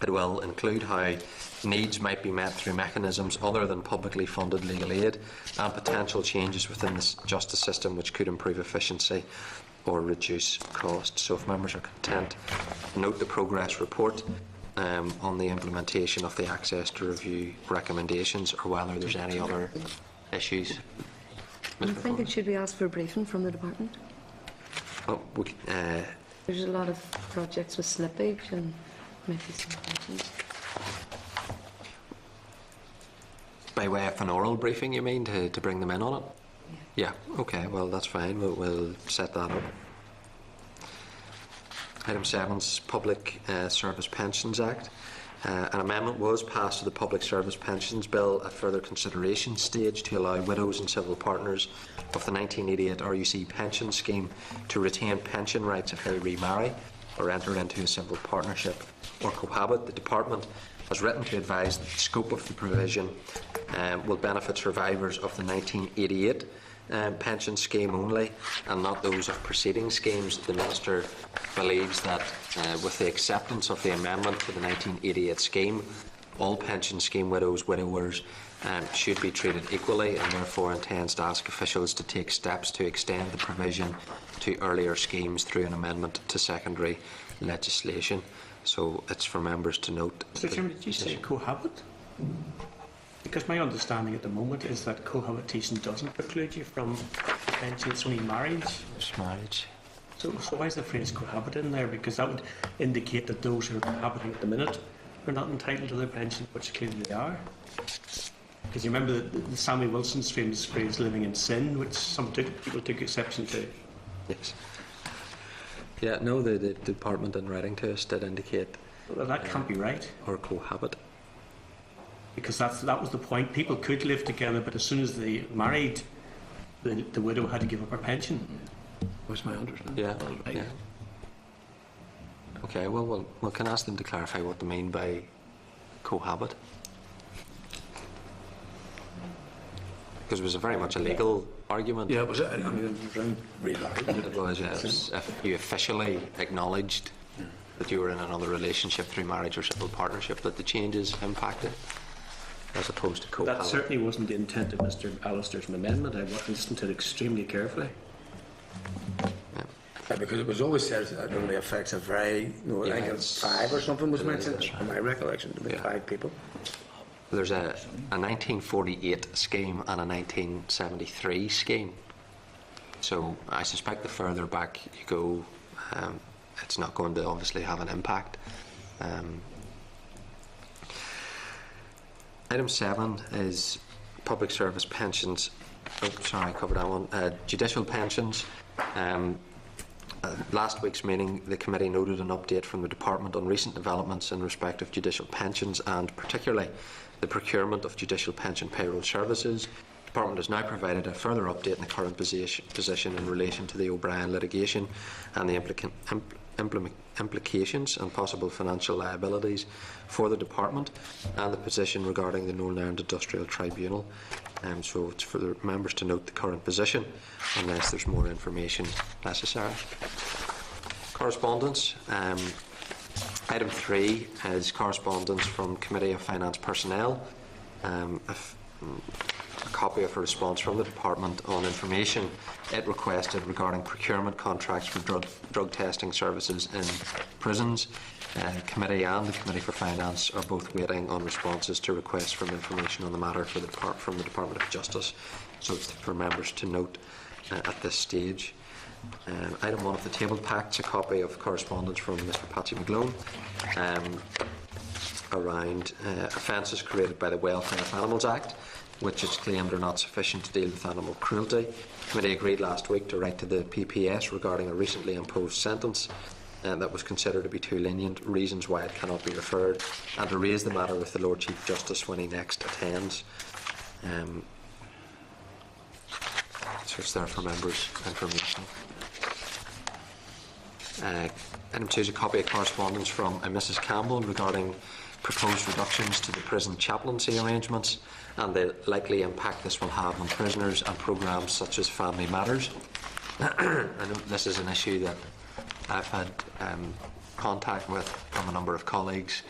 It will include how needs might be met through mechanisms other than publicly funded legal aid and potential changes within the justice system which could improve efficiency or reduce costs. So if members are content, note the progress report on the implementation of the access to review recommendations, or whether there's any other issues. I'm thinking, should we ask for a briefing from the department? Oh, There's a lot of projects with slippage and maybe some questions. by way of an oral briefing, you mean, to bring them in on it? Yeah, okay, well, that's fine. We'll set that up. Item 7 is Public Service Pensions Act. An amendment was passed to the Public Service Pensions Bill at further consideration stage to allow widows and civil partners of the 1988 RUC pension scheme to retain pension rights if they remarry or enter into a civil partnership or cohabit. The Department has written to advise that the scope of the provision will benefit survivors of the 1988 pension scheme only, and not those of preceding schemes. The Minister believes that with the acceptance of the amendment to the 1988 scheme, all pension scheme widows, widowers should be treated equally, and therefore intends to ask officials to take steps to extend the provision to earlier schemes through an amendment to secondary legislation. So it's for members to note. Mr. Chairman, did you say cohabit? Because my understanding at the moment is that cohabitation doesn't preclude you from pension, it's only marriage. It's marriage. So why is the phrase cohabit in there? Because that would indicate that those who are cohabiting at the minute are not entitled to their pension, which clearly they are. Because you remember the Sammy Wilson's famous phrase, living in sin, which some people took exception to. Yes. Yeah, no, the department in writing to us did indicate. Well, that can't be right. Or cohabit. Because that was the point. People could live together, but as soon as they married, the widow had to give up her pension. Was my understanding. Yeah. Yeah. Okay. Well, we can ask them to clarify what they mean by cohabit, because it was a very much a legal argument. Yeah, it was. I mean, it was around really It was. If you officially acknowledged that you were in another relationship through marriage or civil partnership, that the changes impacted, as opposed to cohabit. That certainly wasn't the intent of Mr. Alistair's amendment. I listened to it extremely carefully. Yeah. because it was always said that it only affects a very, I think it's 5 or something was mentioned. In my recollection, to be 5 people. There's a 1948 scheme and a 1973 scheme. So I suspect the further back you go, it's not going to obviously have an impact. Item 7 is public service pensions. Oh, sorry, I covered that one. Judicial pensions. Last week's meeting, the committee noted an update from the Department on recent developments in respect of judicial pensions, and particularly the procurement of judicial pension payroll services. The Department has now provided a further update in the current position in relation to the O'Brien litigation and the implications and possible financial liabilities for the Department, and the position regarding the Northern Ireland Industrial Tribunal. So it's for the members to note the current position unless there's more information necessary. Correspondence. Item 3 is correspondence from Committee of Finance Personnel. A copy of a response from the Department on information it requested regarding procurement contracts for drug testing services in prisons. Committee and the Committee for Finance are both waiting on responses to requests from information on the matter from the Department of Justice. So it's for members to note at this stage. Item 1 of the table packs a copy of correspondence from Mr. Patsy McGlone around offences created by the Welfare of Animals Act, which it's claimed are not sufficient to deal with animal cruelty. The committee agreed last week to write to the PPS regarding a recently imposed sentence that was considered to be too lenient, reasons why it cannot be referred, and to raise the matter with the Lord Chief Justice when he next attends. So it's there for members' information. Item 2 is a copy of correspondence from Mrs. Campbell regarding proposed reductions to the prison chaplaincy arrangements and the likely impact this will have on prisoners and programmes such as Family Matters. I know this is an issue that I've had contact with from a number of colleagues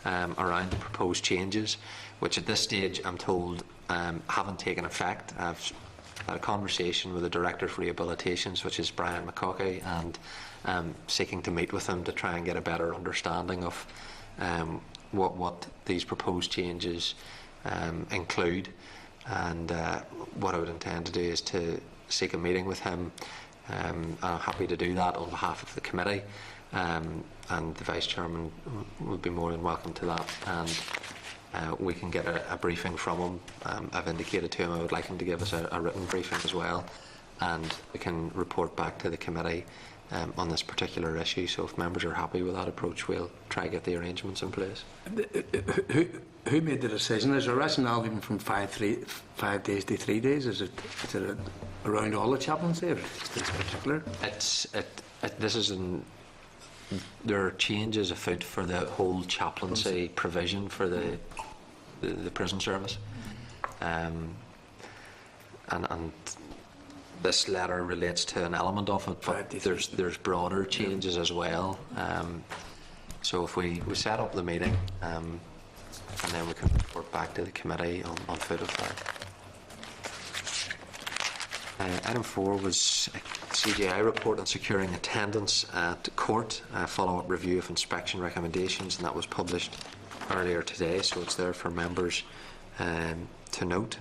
around the proposed changes, which at this stage I'm told haven't taken effect. I've had a conversation with the Director for Rehabilitations, which is Brian McCaughey, and seeking to meet with him to try and get a better understanding of what these proposed changes include. And what I would intend to do is to seek a meeting with him. I'm happy to do that on behalf of the committee, and the Vice Chairman would be more than welcome to that, and we can get a briefing from him. I've indicated to him I would like him to give us a written briefing as well, and we can report back to the committee on this particular issue. So if members are happy with that approach, we'll try to get the arrangements in place. Who made the decision? Is there a rationale even from 5 days to 3 days? Is it around all the chaplaincy, or this particular? There are changes afoot for the whole chaplaincy provision for the prison service, and this letter relates to an element of it, but there's broader changes as well. So if we set up the meeting, and then we can report back to the committee on foot of that. Item 4 was a CGI report on securing attendance at court, a follow-up review of inspection recommendations, and that was published earlier today, so it's there for members to note.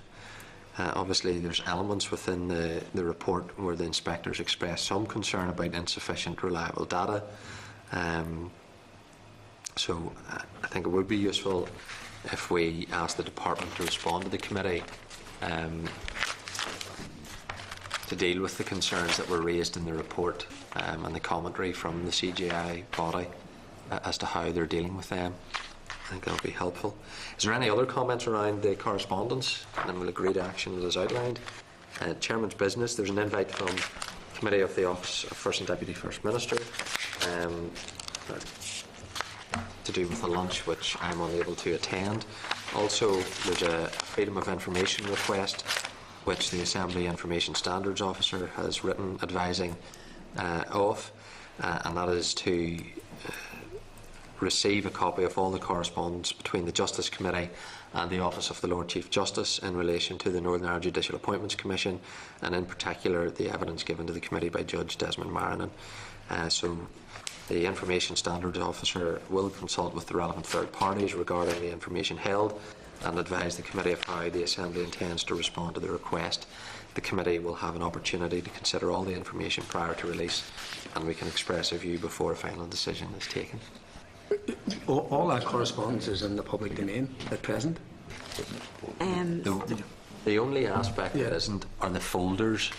Obviously, there's elements within the report where the inspectors express some concern about insufficient reliable data. So I think it would be useful if we ask the department to respond to the committee to deal with the concerns that were raised in the report and the commentary from the CGI body as to how they're dealing with them. I think that'll be helpful. Is there any other comments around the correspondence? And then we'll agree to action as outlined. Chairman's business. There's an invite from Committee of the Office of First and Deputy First Minister to do with a lunch which I'm unable to attend. Also, there's a Freedom of Information request which the Assembly Information Standards Officer has written advising of, and that is to receive a copy of all the correspondence between the Justice Committee and the Office of the Lord Chief Justice in relation to the Northern Ireland Judicial Appointments Commission, and in particular the evidence given to the committee by Judge Desmond Marrinan. So the Information Standards Officer will consult with the relevant third parties regarding the information held and advise the committee of how the Assembly intends to respond to the request. The committee will have an opportunity to consider all the information prior to release, and we can express a view before a final decision is taken. All that correspondence is in the public domain at present? The only aspect that isn't are the folders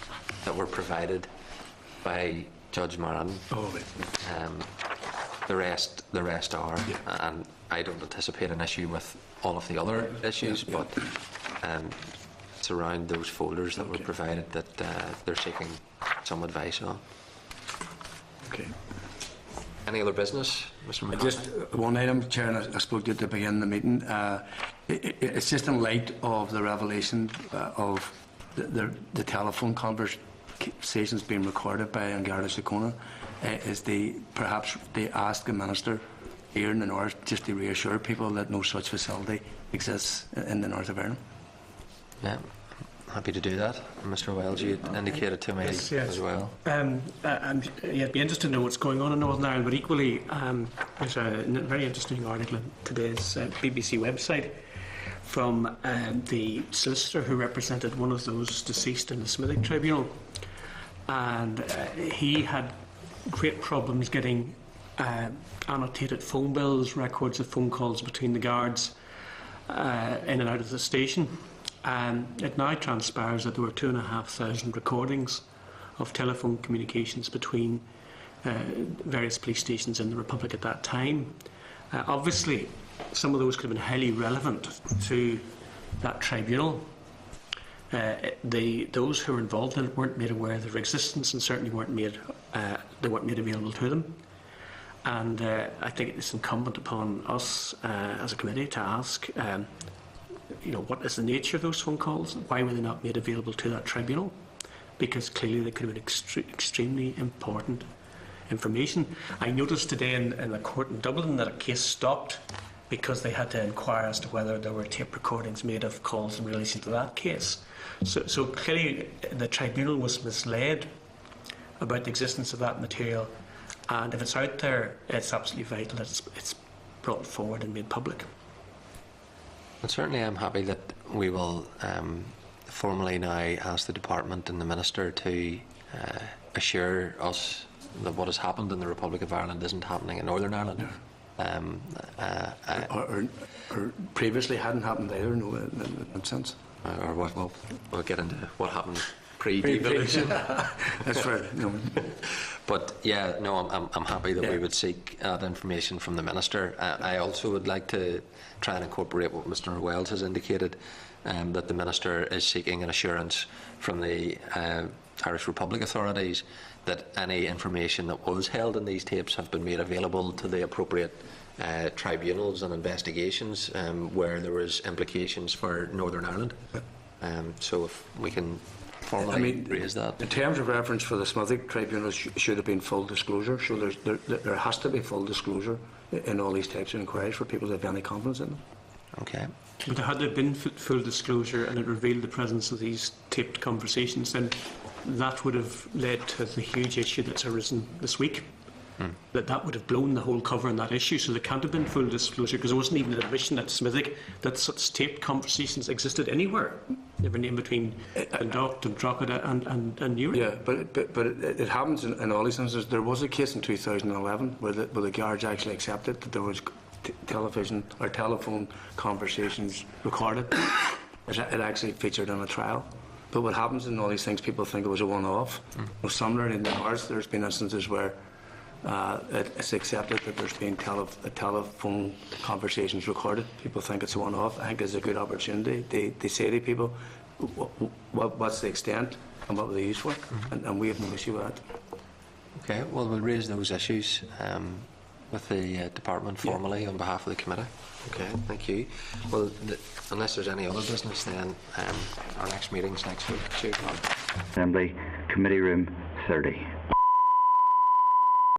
that were provided by Judge Marrinan. Oh, right. The rest are, and I don't anticipate an issue with all of the other issues, but it's around those folders that were provided that they're seeking some advice on. Okay. Any other business, Mr. McCarthy? Just one item, Chair, and I spoke to it to begin the meeting. It's just in light of the revelation of the telephone conversations being recorded by Garda Síochána, perhaps they ask the Minister here in the North just to reassure people that no such facility exists in the North of Ireland. Yeah, happy to do that. Mr. Wells, you indicated to me as well. It'd be interesting to know what's going on in Northern Ireland, but equally there's a very interesting article in today's BBC website from the solicitor who represented one of those deceased in the Smithick Tribunal, and he had great problems getting annotated phone bills, records of phone calls between the guards in and out of the station. It now transpires that there were 2,500 recordings of telephone communications between various police stations in the Republic at that time. Obviously, some of those could have been highly relevant to that tribunal. Those who were involved in it weren't made aware of their existence, and certainly weren't made available to them. And I think it's incumbent upon us as a committee to ask, what is the nature of those phone calls? Why were they not made available to that tribunal? because clearly they could have been extremely important information. I noticed today in the court in Dublin that a case stopped because they had to inquire as to whether there were tape recordings made of calls in relation to that case. So clearly the tribunal was misled about the existence of that material, and if it's out there, it's absolutely vital that it's brought forward and made public. And certainly I'm happy that we will formally now ask the Department and the Minister to assure us that what has happened in the Republic of Ireland isn't happening in Northern Ireland. Or previously hadn't happened either, no, in that sense. Or what, well, we'll get into what happened pre-devolution. That's right. No. But yeah, no, I'm happy that we would seek that information from the Minister. I also would like to try and incorporate what Mr Wells has indicated, that the Minister is seeking an assurance from the Irish Republic authorities that any information that was held in these tapes have been made available to the appropriate tribunals and investigations where there was implications for Northern Ireland. So if we can formally raise that. In terms of reference for the Smithick tribunals, should have been full disclosure. So there has to be full disclosure in all these types of inquiries for people to have any confidence in them. Okay. But had there been full disclosure and it revealed the presence of these taped conversations, then that would have led to the huge issue that's arisen this week. That would have blown the whole cover on that issue. So there can't have been full disclosure because there wasn't even an admission at Smithick that such taped conversations existed anywhere. They were named between Dundalk and Drogheda and Newry. Yeah, but it happens in all these instances. There was a case in 2011 where the guards actually accepted that there was television or telephone conversations recorded. It actually featured in a trial. But what happens in all these things, people think it was a one-off. Well, similarly in ours, there's been instances where it's accepted that there's been telephone conversations recorded. People think it's a one-off. I think it's a good opportunity. They say to people, what's the extent and what were they used for? And we have no issue with that. Okay, well, we'll raise those issues with the Department formally on behalf of the Committee. Okay, thank you. Well, unless there's any other business, then our next meeting's next week. 2 o'clock. Assembly, Committee Room 30.